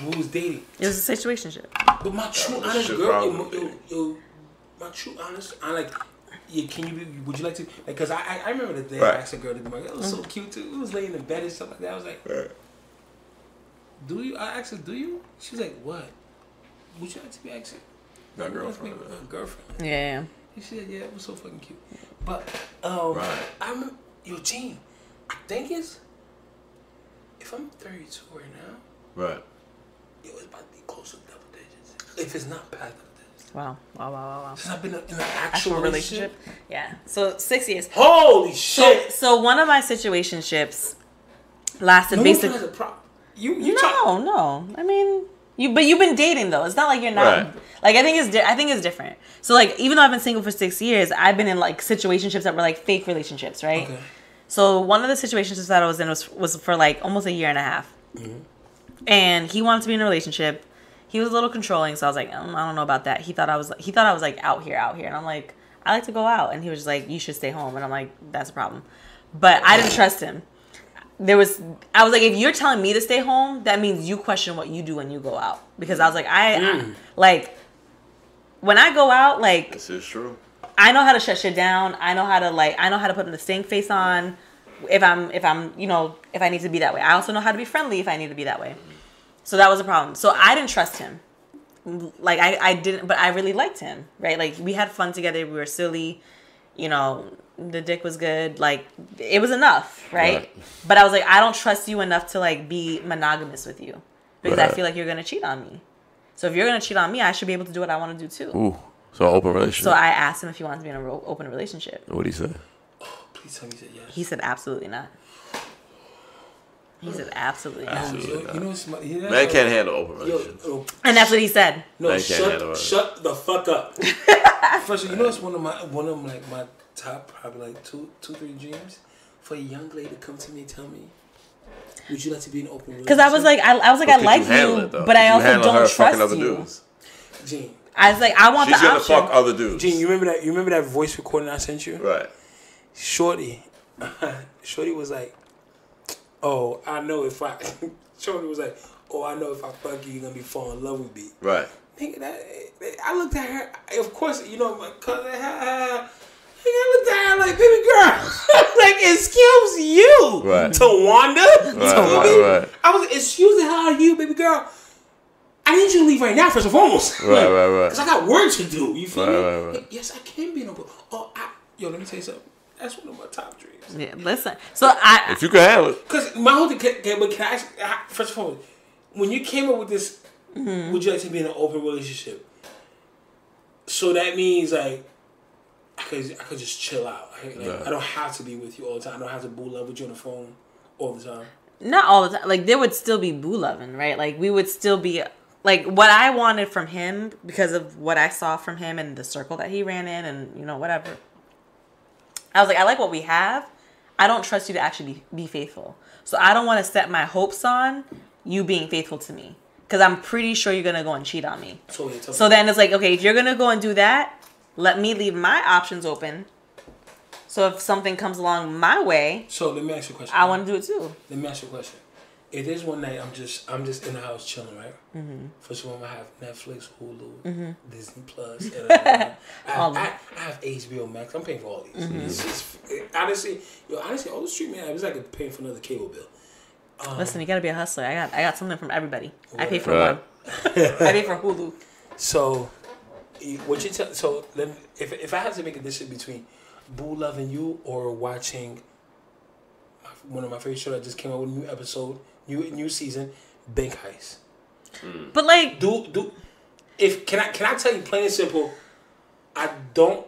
We was dating. It was a situationship. But my true honest girl, my true honest, I like. Yeah, would you like to? Because I remember the day I asked a girl to be my girl. It was so cute too. It was laying in bed and stuff like that. I was like, do you? I asked her, do you? She was like, what? Would you like to be actually? My girlfriend. Girlfriend. Yeah. And she said, yeah, it was so fucking cute. But I remember, Gene, I think it's, if I'm 32 right now, right. It's about to be close to double digits. If it's not past double digits. Wow. Since I've been in an actual relationship? Yeah. So 6 years. Holy shit. So one of my situationships lasted basically. No. I mean, but you've been dating though. It's not like you're not. Right. Like I think it's different. So like even though I've been single for 6 years, I've been in like situationships that were like fake relationships, right? Okay. So one of the situationships that I was in was for like almost a year and a half. Mm-hmm. And he wanted to be in a relationship. He was a little controlling, so I was like, I don't know about that. He thought I was like out here, and I'm like, I like to go out, and he was just like, you should stay home, and I'm like, that's a problem. But I didn't trust him. I was like, if you're telling me to stay home, that means you question what you do when you go out, because I was like, I like when I go out, like this is true. I know how to shut shit down. I know how to put a stink face on. If I'm, if I need to be that way. I also know how to be friendly if I need to be that way. So that was a problem. So I didn't trust him. Like I didn't, but I really liked him, right? Like we had fun together. We were silly, the dick was good. Like it was enough, right? But I was like, I don't trust you enough to like be monogamous with you because I feel like you're going to cheat on me. So if you're going to cheat on me, I should be able to do what I want to do too. Ooh, so an open relationship. So I asked him if he wanted to be in an open relationship. What did he say? Please tell me he said yes. He said absolutely not. He said absolutely not. Man can't handle open relationships. And that's what he said. No, shut the fuck up. First, it's one of my top probably like two, 3 dreams for a young lady to come to me and tell me, would you like to be in an open relationship? Because I was like, I like you, but I also don't trust you. Gene. I was like, I want the option. She's gonna fuck other dudes. Gene, you remember that voice recording I sent you? Right. Shorty was like, oh, I know if I. Shorty was like, oh, I know if I fuck you, you're gonna be fall in love with me. Right. Nigga, I looked at her. Of course, my cousin. I looked at her like, baby girl. Like, excuse you, right. Tawanda. Right. I was, excuse me, how are you, baby girl? I need you to leave right now, first and foremost. Right. Because I got work to do. You feel me? Right. Like, yes, I can be in a book. Let me tell you something. That's one of my top dreams. Yeah, listen. So if you can handle it. Because my whole thing, but can I ask, first of all, when you came up with this, would you like to be in an open relationship? So that means like, I could just chill out. I don't have to be with you all the time. I don't have to boo love with you on the phone all the time. Not all the time. Like there would still be boo loving, right? Like we would still be like what I wanted from him because of what I saw from him and the circle that he ran in and whatever. I was like, I like what we have. I don't trust you to actually be faithful. So I don't want to set my hopes on you being faithful to me. Because I'm pretty sure you're going to go and cheat on me. So then it's like, okay, if you're going to go and do that, let me leave my options open. So if something comes along my way. So let me ask you a question. I want to do it too. Let me ask you a question. If there's one night I'm just in the house chilling, right? Mm-hmm. First of all, I have Netflix, Hulu, Disney Plus, and I have HBO Max. I'm paying for all these. Mm-hmm. Honestly, all the streaming apps is like paying for another cable bill. Listen, you gotta be a hustler. I got something from everybody. I pay for one. I pay for Hulu. So, what you tell? So, if I have to make a decision between boo loving you or watching one of my favorite shows that just came out with a new episode. New season, Bank Heist. But like, can I tell you plain and simple? I don't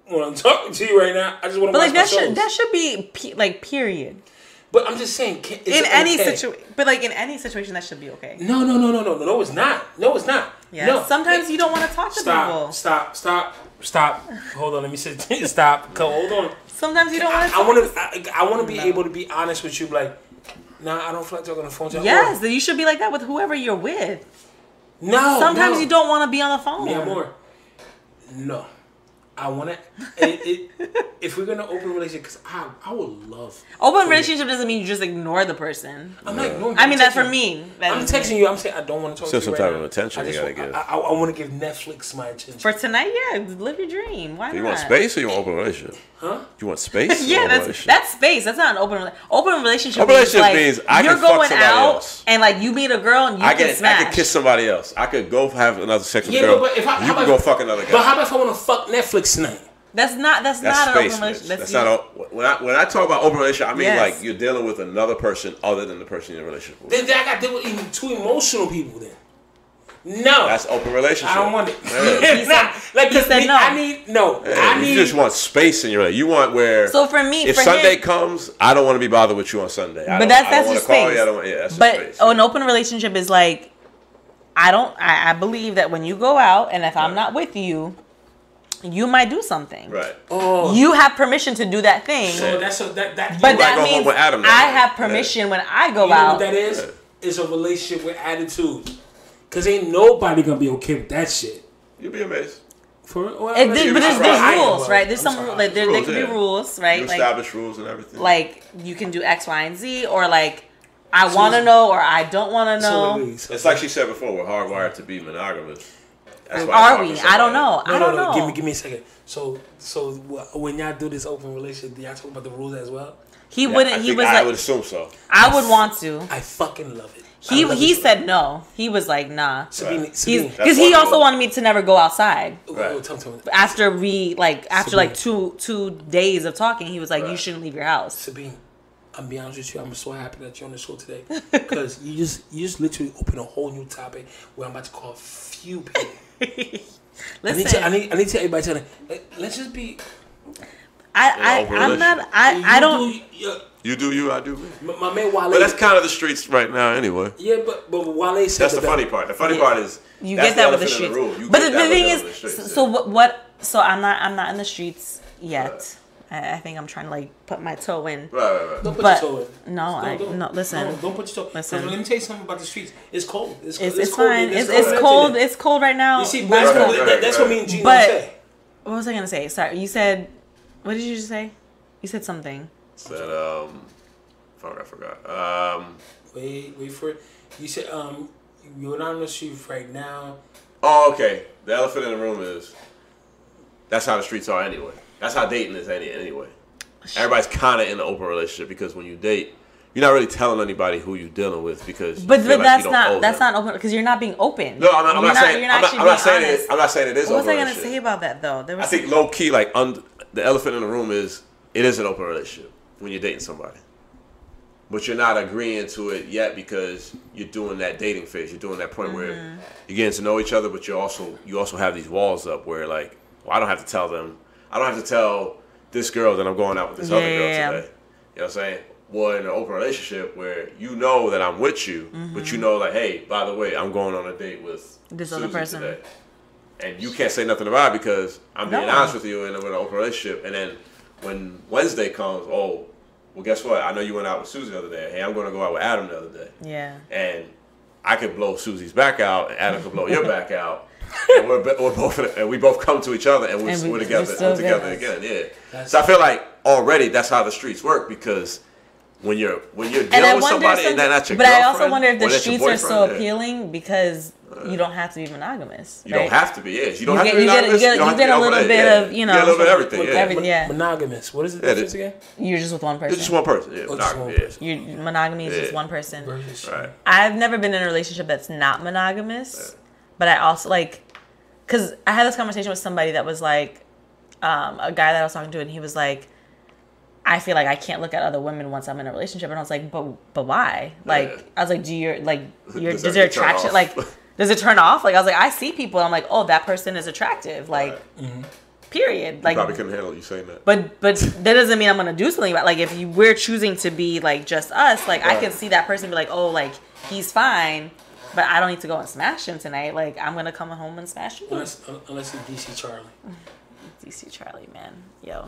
when I'm talking to you right now, I just want to watch my shows. That should be like period. But I'm just saying, in any situation, but like in any situation, that should be okay. No, it's not. No, it's not. Yeah. No. Sometimes you don't want to talk to people. Stop. Hold on. Let me say. Stop. Hold on. Sometimes you don't want to. I want to be able to be honest with you. Like, nah, I don't feel like talking on the phone. Yes, you should be like that with whoever you're with. No. Sometimes you don't want to be on the phone. Yeah, more. No. I want to. If we're gonna open a relationship, because I would love. Open relationship doesn't mean you just ignore the person. I'm not ignoring. I mean, that's for me. I'm texting you. I'm saying I don't want to talk to you some right type now. of attention you gotta give. I want to give Netflix my attention. For tonight, yeah, live your dream. Why not? You want space or you want open relationship? Huh? You want space? Yeah, that's space. That's not an open relationship. Open relationship. Open relationship means I you're can fuck going somebody out else. and like you meet a girl and you can smash. I could kiss somebody else. I could go have another sex with a Yeah, girl. but if you can go fuck another guy. But how about if I want to fuck Netflix tonight? That's not space, an open relationship. That's not when I talk about open relationship, I mean Yes. like you're dealing with another person other than the person you're in a relationship with. Then I got to deal with even two emotional people. Then no, That's open relationship. I don't want it. He said no. I need. You just want space in your life. You want where. So for me, if for Sunday him, comes, I don't want to be bothered with you on Sunday. But that's just space. That's just but space. an open relationship is like, I believe that when you go out and if I'm not with you, you might do something. Right. Oh, You have permission to do that thing. so that's that. But might that go home means with Adam now. I have permission when I go You know out. what that is? It's a relationship with attitude. Cause ain't nobody gonna be okay with that shit. You'll be amazed. But there's rules, right? There's some like there could be rules, right? You Like, establish rules and everything. like you can do X, Y, and Z, or like I want to know or I don't want to know. It's like she said before, we're hardwired to be monogamous. That's why Are we? I don't know. I don't know. Give me a second. So when y'all do this open relationship, do y'all talk about the rules as well? He wouldn't. He was I like, would assume so. I would want to. I fucking love it. He said no. He was like, nah. Sabine. Because he also wanted me to never go outside. Right. Tell me. After like two days of talking, he was like, you shouldn't leave your house. Sabine, I'm be honest with you. I'm so happy that you're on the show today because you just literally open a whole new topic where I'm about to call a few people. Listen, I need to tell everybody telling. Let's just be. I'm not. I don't. You do you, I do me. My man Wale. But that's kind of the streets right now, anyway. Yeah, but Wale said that's the funny part. The funny part is you get that with the streets. But the thing is, so what? So I'm not in the streets yet. Right. I think I'm trying to like put my toe in. Right. Don't put your toe in. No, listen. No, don't put your toe. Listen. Let me tell you something about the streets. It's cold. It's fine. It's cold. It's cold right now. You see, that's what me and Gino say. What was I gonna say? Sorry, you said. What did you just say? You said something. Said I forgot. Wait for it. You said you're not on the street right now. Oh, okay. The elephant in the room is that's how the streets are anyway. That's how dating is anyway. Everybody's kind of in an open relationship because when you date, you're not really telling anybody who you're dealing with because. But that's not open because you're not being open. No, I'm not saying it is. What was I gonna say about that though? I think low key, like the elephant in the room is it is an open relationship when you're dating somebody, but you're not agreeing to it yet because you're doing that dating phase. You're doing that point where you're getting to know each other, but you also have these walls up where like, well, I don't have to tell them. I don't have to tell this girl that I'm going out with this other girl today. You know what I'm saying? Well, in an open relationship where you know that I'm with you, but you know, like, hey, by the way, I'm going on a date with this Susie other person today. And you can't say nothing about it because I'm being honest with you and I'm in an open relationship. And then when Wednesday comes, oh, well, guess what? I know you went out with Susie the other day. Hey, I'm going to go out with Adam the other day. Yeah. And I could blow Susie's back out and Adam could blow your back out. And we both come to each other and we're together again. Yeah. So I feel like already that's how the streets work because when you're dealing with somebody and that's your girlfriend. But I also wonder if the streets are so appealing because you don't have to be monogamous. You don't have to be. You don't have to be monogamous. You get a little bit of you get a little bit of everything. Monogamous. What is the difference again? You're just with one person. It's just one person. Yeah. Monogamy is just one person. Right. I've never been in a relationship that's not monogamous. But I also because I had this conversation with somebody that was like, a guy that I was talking to, and he was like, I feel like I can't look at other women once I'm in a relationship, and I was like, but why? Like, I was like, does there attraction? Like, does it turn off? Like, I was like, I see people, and I'm like, oh, that person is attractive. Like, Period. Like, probably couldn't handle you saying that. But that doesn't mean I'm gonna do something about. Like, if we're choosing to be like just us, like I can see that person be like, oh, like he's fine, but I don't need to go and smash him tonight. Like, I'm gonna come home and smash you. Unless it's DC Charlie. DC Charlie, man, yo.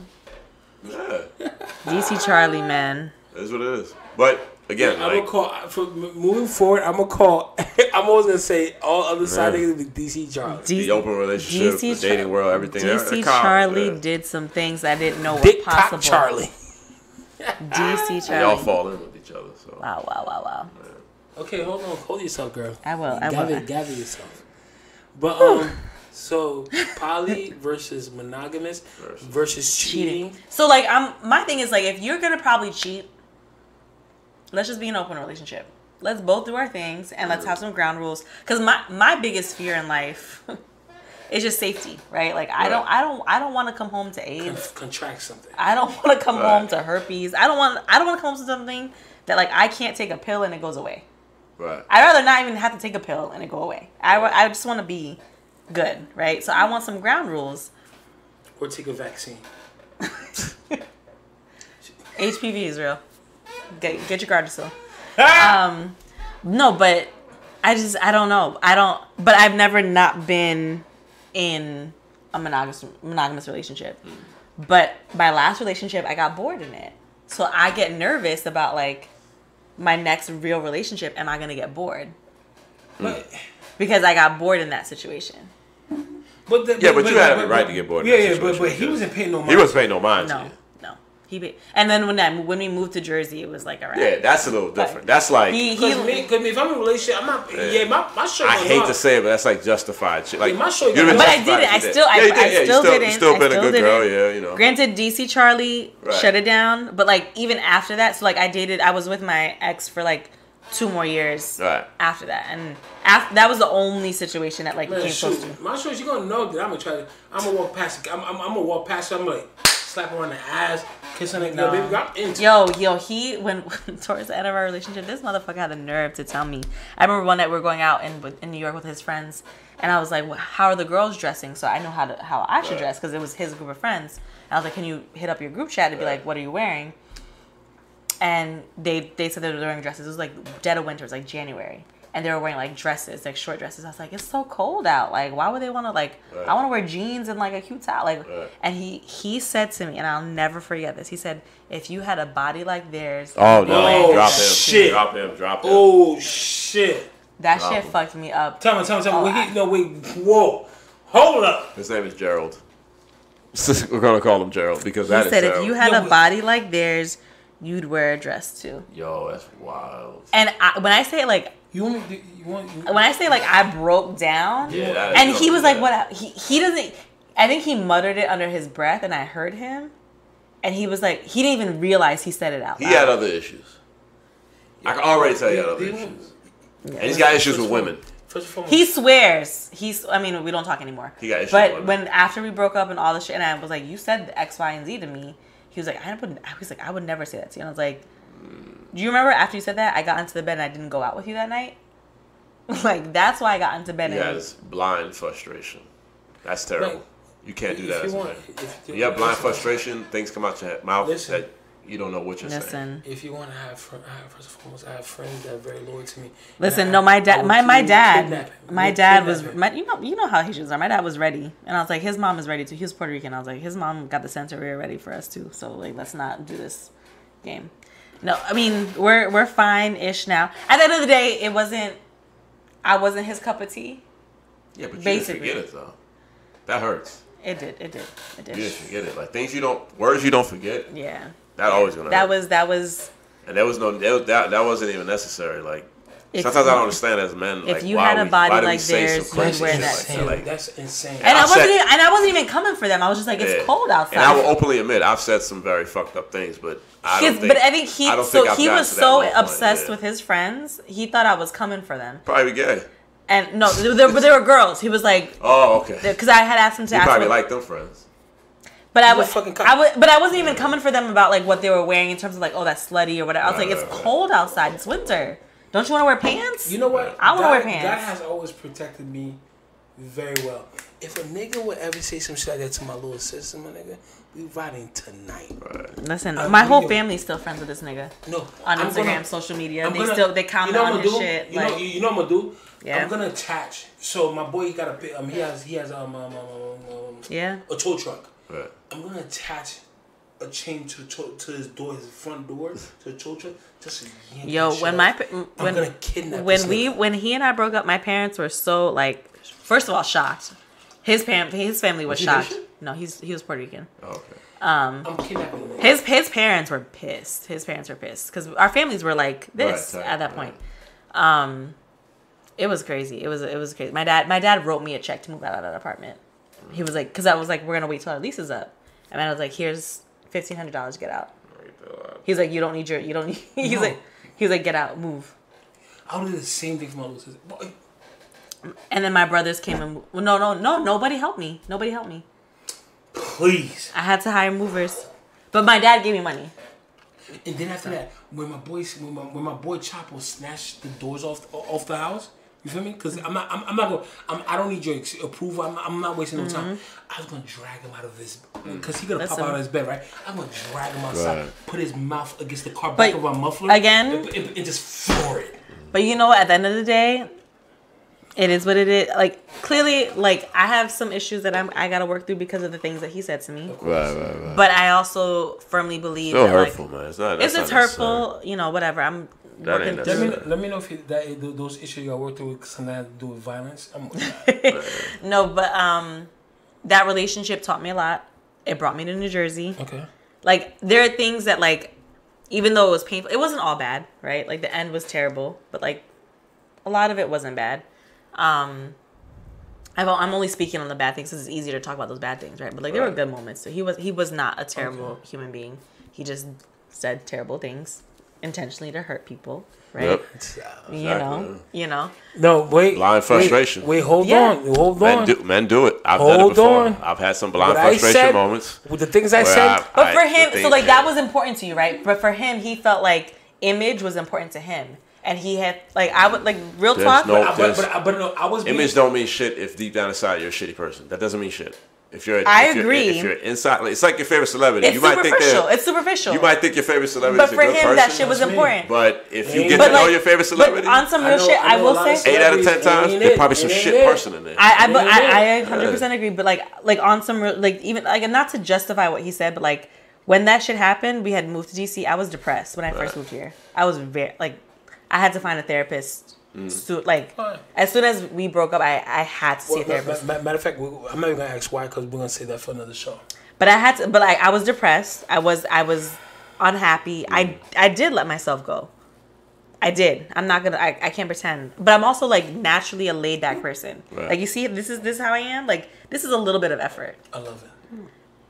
Yeah. DC Charlie, man. That's what it is. But again, I'm gonna call for moving forward. I'm gonna call. I'm always gonna say all other side niggas with DC Charlie. The open relationship, the dating world, everything. DC Charlie did some things I didn't know Dick were possible. Charlie. DC Charlie. Y'all fall in with each other. So. Wow. Yeah. Okay, hold yourself, girl. I will. Gather yourself. But so poly versus monogamous versus cheating. So like, my thing is like, if you're gonna probably cheat, let's just be in an open relationship. Let's both do our things and let's have some ground rules. Because my biggest fear in life is just safety, right? Like I don't want to come home to AIDS. Contract something. I don't want to come home to herpes. I don't want to come home to something that like I can't take a pill and it goes away. Right. I'd rather not even have to take a pill and it go away. I just want to be good, right? So I want some ground rules. Or take a vaccine. HPV is real. Get your Gardasil. No, but I don't know. But I've never not been in a monogamous relationship. But my last relationship, I got bored in it. So I get nervous about like my next real relationship. Am I going to get bored? Because I got bored in that situation. But you had the right to get bored. But he wasn't paying no mind. He wasn't paying no mind to you. No. And then when we moved to Jersey, it was like, all right. Yeah, that's a little different. That's like because if I'm in a relationship, I'm not. Yeah, my shirt. I hate to say it, but that's like justified shit. Like my shirt. But I did it. I still didn't. You still been a good girl, yeah. You know. Granted, DC Charlie shut it down, but like even after that, so like I was with my ex for like 2 more years after that, and that was the only situation that like came close to. My shirt, you gonna know that I'm gonna walk past. I'm gonna walk past. I'm like slap her on the ass. Kissing like, yo, baby, I'm into Yo, he, when towards the end of our relationship, this motherfucker had the nerve to tell me. I remember one night we were going out in New York with his friends, and I was like, well, how are the girls dressing? So I know how I should dress, because it was his group of friends. And I was like, can you hit up your group chat to be like, what are you wearing? And they said they were wearing dresses. It was like dead of winter, it was like January. And they were wearing like dresses, like short dresses. I was like, it's so cold out. Like, why would they want to like? I want to wear jeans and like a cute top. Like, and he said to me, and I'll never forget this. He said, if you had a body like theirs, drop him. Oh shit! That shit fucked me up. Tell me. Wait, whoa, hold up. His name is Gerald. We're gonna call him Gerald because he said if you had a body like theirs, you'd wear a dress too. Yo, that's wild. And when I say like. When I say like I broke down, and he was like, "What?" He doesn't. I think he muttered it under his breath, and I heard him, and he was like, he didn't even realize he said it out loud. He had other issues. I can already tell you he had other issues, and he's got issues with women. He swears I mean, we don't talk anymore. He got issues but with when after we broke up and all the shit, and I was like, "You said X, Y, and Z to me," he was like, I would never say that to you," and I was like. Do you remember after you said that, I got into the bed and I didn't go out with you that night? Like, that's why I got into bed. You had this blind frustration. That's terrible. Like, you can't do that as a man. You have blind frustration, things come out your mouth that you don't know what you're saying. If you want to have first and foremost, I have friends that are very loyal to me. Listen, no, my dad was, you know how Haitians are. My dad was ready. And I was like, his mom is ready too. He was Puerto Rican. I was like, his mom got the Santeria ready for us too. So, like, let's not do this game. No, I mean, we're fine-ish now. At the end of the day, I wasn't his cup of tea. Yeah, but you didn't forget it, though. That hurts. It did. You didn't forget it. Like, words you don't forget. Yeah. That always gonna hurt. That was. And there was that wasn't even necessary. Like, sometimes I don't understand as men. If you had a body like theirs, you'd wear that. Like, that's insane. And I wasn't even coming for them. I was just like, it's cold outside. And I will openly admit, I've said some very fucked up things, but I think he was so obsessed with his friends. He thought I was coming for them. Probably gay. And no, there were girls. He was like, oh, okay. Because I had asked him to. He probably liked them friends. But I wasn't even coming for them about like what they were wearing in terms of like, oh, that's slutty or whatever. I was like, it's cold outside. It's winter. Don't you want to wear pants? You know what? I want to wear pants. God has always protected me very well. If a nigga would ever say some shit like that to my little sister, my nigga, we riding tonight. Right. Listen, my whole family's still friends with this nigga. No, on Instagram, social media, they comment on his shit. You know what I'm gonna do? Yeah. I'm gonna attach. So my boy, he got a he has a tow truck. Right. I'm gonna attach a chain to his door, his front door, to the tow truck. Just when he and I broke up, my parents were so like, first of all, shocked. His family was shocked. No, he was Puerto Rican. Oh, okay. I'm kidnapping him. His parents were pissed. Because our families were like this at that point. It was crazy. It was crazy. My dad wrote me a check to move out of that apartment. He was like, because I was like, we're gonna wait till our lease is up, and I was like, here's $1,500, get out. He's like, you don't need. He's like, get out, move. I would do the same thing for my little sister. And then my brothers came and no, nobody helped me. Please. I had to hire movers, but my dad gave me money. And then after that, when my boy Chapo snatched the doors off the house, you feel me? Because I don't need your approval. I'm not wasting no time. I was gonna drag him out of this because he gonna pop out of his bed, right? I'm gonna drag him outside, put his mouth against the car back of my muffler again, and just floor it. But you know what? At the end of the day, it is what it is. Like, clearly, like, I have some issues that I gotta work through because of the things that he said to me. Right. But I also firmly believe it's that, hurtful, like, man. It's not. It's hurtful. You know, whatever. I'm working through. Let me know if those issues you got worked through with something that has to do with violence. No, but that relationship taught me a lot. It brought me to New Jersey. Okay. Like, there are things that, like, even though it was painful, it wasn't all bad, right? Like, the end was terrible, but, like, a lot of it wasn't bad. I'm only speaking on the bad things because it's easier to talk about those bad things, right? But, like, there were good moments. So he was not a terrible human being. He just said terrible things intentionally to hurt people, right? Yep. You know. No, wait. Blind frustration. Wait, hold on. Men do it. I've done it before. I've had some blind frustration moments. With the things I said. But for him, so, like, that was important to you, right? But for him, he felt like image was important to him. And he had, like, I would, like, real talk. I was. Image don't mean shit if deep down inside you're a shitty person. That doesn't mean shit. If you're inside, like, it's like your favorite celebrity. It's superficial. You might think your favorite celebrity is a good person. But for him, that shit was important. But if you get to know your favorite celebrity, on some real shit, I will say 8 out of 10 times, there's probably some shit person in there. I 100% agree. But like on some real, like, even like, not to justify what he said, but like when that shit happened, we had moved to DC. I was depressed when I first moved here. I was very like. I had to find a therapist. So, like, as soon as we broke up, I had to see a therapist. Matter of fact, I'm not even gonna ask why because we're gonna say that for another show. But I had to. But like, I was depressed. I was unhappy. I did let myself go. I did. I'm not gonna. I can't pretend. But I'm also, like, naturally a laid back person. Right. Like, you see, this is how I am. Like, this is a little bit of effort. I love it.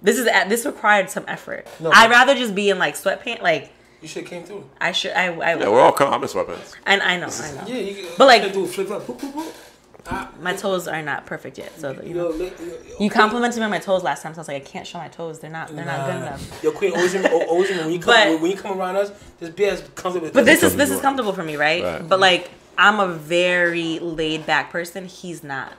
This required some effort. No, I'd rather just be in, like, sweatpants, like. You should have came through. Yeah, we're all calm in sweatpants. And I know. Yeah, but like, do flip up. My toes are not perfect yet, so you complimented me on my toes last time, so I was like, I can't show my toes. They're not good enough. Yo, Queen, always when you come around us, just be as comfortable. But this is comfortable for me, right? But like, I'm a very laid back person. He's not,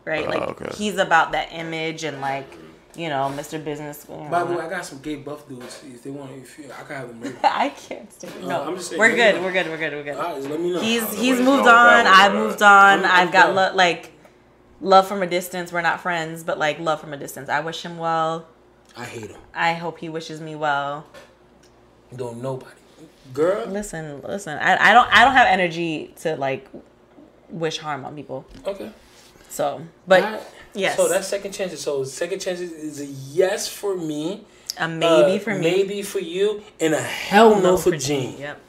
right? Like, he's about that image and, like, you know, Mr. Business. By the way, I got some gay buff dudes. If they want, I can have them. Ready. I can't stay. No, I'm just saying, we're good. All right, let me know. He's moved on. I've moved on. I've got love from a distance. We're not friends, but like love from a distance. I wish him well. I hate him. I hope he wishes me well. Don't nobody. Girl. Listen. I don't have energy to, like, wish harm on people. Okay. So, but. Yes. So that's second chances. So second chances is a yes for me, a maybe for me, maybe for you, and a hell no for Gene. Yep.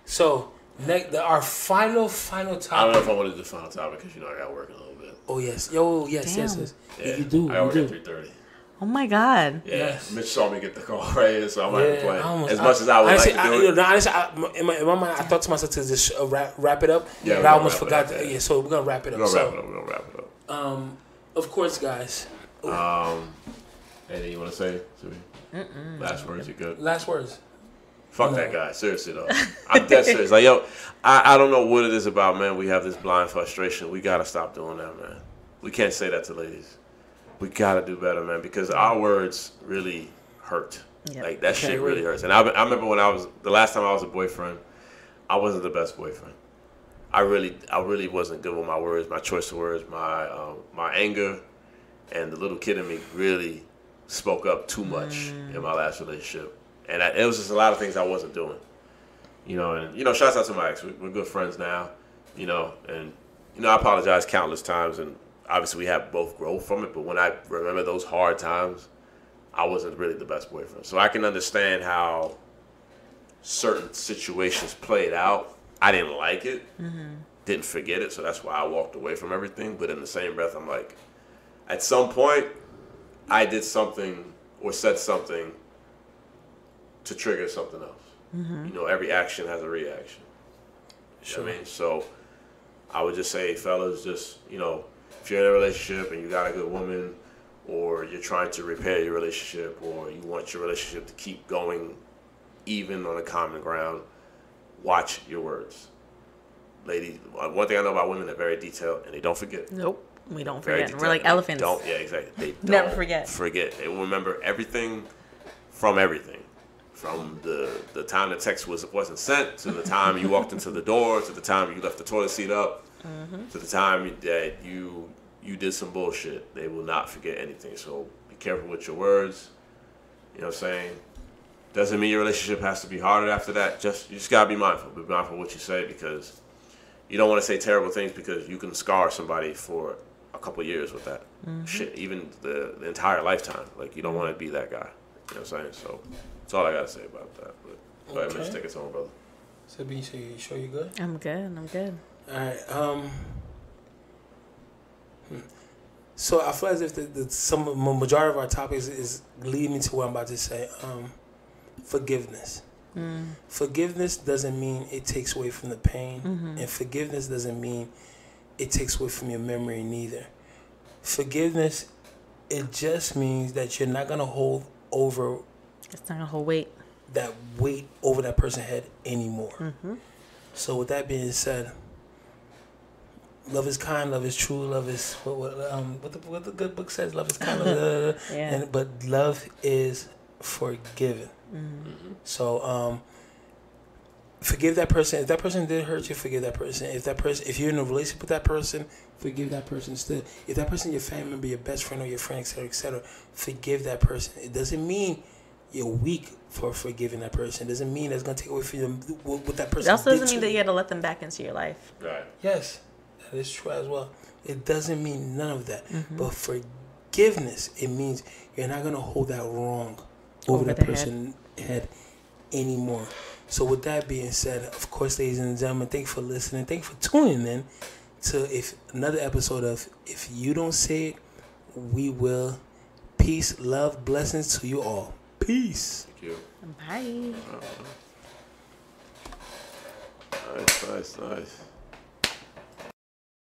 So our final topic. I don't know if I want to do the final topic because, you know, I got to work a little bit. Oh yes, yes. Yeah, you do. I work at 3:30. Oh my God. Yeah. Yes. Mitch saw me get the call right here, so I'm not even playing. As much as I would like to do it. Honestly, in my mind, I thought to myself to just wrap it up. Yeah. But I almost forgot. Yeah. So we're gonna wrap it up. We're gonna wrap it up. Of course, guys. Anything you want to say? Last words, you good? Last words. Fuck that guy. Seriously, though. I'm dead serious. Like, yo, I don't know what it is about, man. We have this blind frustration. We got to stop doing that, man. we can't say that to ladies. We gotta do better, man, because our words really hurt. Yep. Like that shit really hurts. And I remember when the last time I was a boyfriend, I wasn't the best boyfriend. I really wasn't good with my words, my choice of words, my anger, and the little kid in me really spoke up too much in my last relationship, and it was just a lot of things I wasn't doing. And shouts out to my ex. We're good friends now, and I apologize countless times, and obviously we have both growth from it. But when I remember those hard times, I wasn't really the best boyfriend. So I can understand how certain situations played out. I didn't like it, didn't forget it, so that's why I walked away from everything. But in the same breath, I'm like, at some point, I did something or said something to trigger something else. Every action has a reaction. Sure. You know what I mean? So I would just say, fellas, just, if you're in a relationship and you got a good woman, or you're trying to repair your relationship, or you want your relationship to keep going even on a common ground, watch your words. Ladies, one thing I know about women, they're very detailed and they don't forget. Nope, we don't forget. We're like elephants. Yeah, exactly. They don't never forget. They will remember everything from everything. From the time the text wasn't sent, to the time you walked into the door, to the time you left the toilet seat up, to the time that you did some bullshit. They will not forget anything. So be careful with your words. You know what I'm saying? Doesn't mean your relationship has to be harder after that. You just gotta be mindful. Be mindful of what you say, because you don't want to say terrible things, because you can scar somebody for a couple years with that shit, even the entire lifetime. Like, you don't want to be that guy. You know what I'm saying? So that's all I gotta say about that. But go ahead, Mitch, take it home, brother. Sabine, so you sure you good? I'm good. All right. So I feel as if the majority of our topics is leading me to what I'm about to say. Forgiveness. Forgiveness doesn't mean it takes away from the pain, and forgiveness doesn't mean it takes away from your memory neither. Forgiveness, it just means that you're not gonna hold over. It's not gonna hold weight. That weight over that person's head anymore. So with that being said, love is kind, love is true, love is what the good book says. Love is kind, but love is forgiven. So forgive that person. If that person did hurt you, forgive that person. If you're in a relationship with that person, forgive that person still. If that person, your family member, your best friend, or your friend, etc., forgive that person. It doesn't mean you're weak for forgiving that person. It doesn't mean that's gonna take away from you what that person. It also doesn't mean that you had to let them back into your life. Right. Yes, that is true as well. It doesn't mean none of that. But forgiveness, it means you're not gonna hold that wrong over that person's head anymore. So with that being said, of course, ladies and gentlemen, thank you for listening. Thank you for tuning in to another episode of If You Don't Say It, We Will. Peace, love, blessings to you all. Peace. Thank you. Bye. Nice.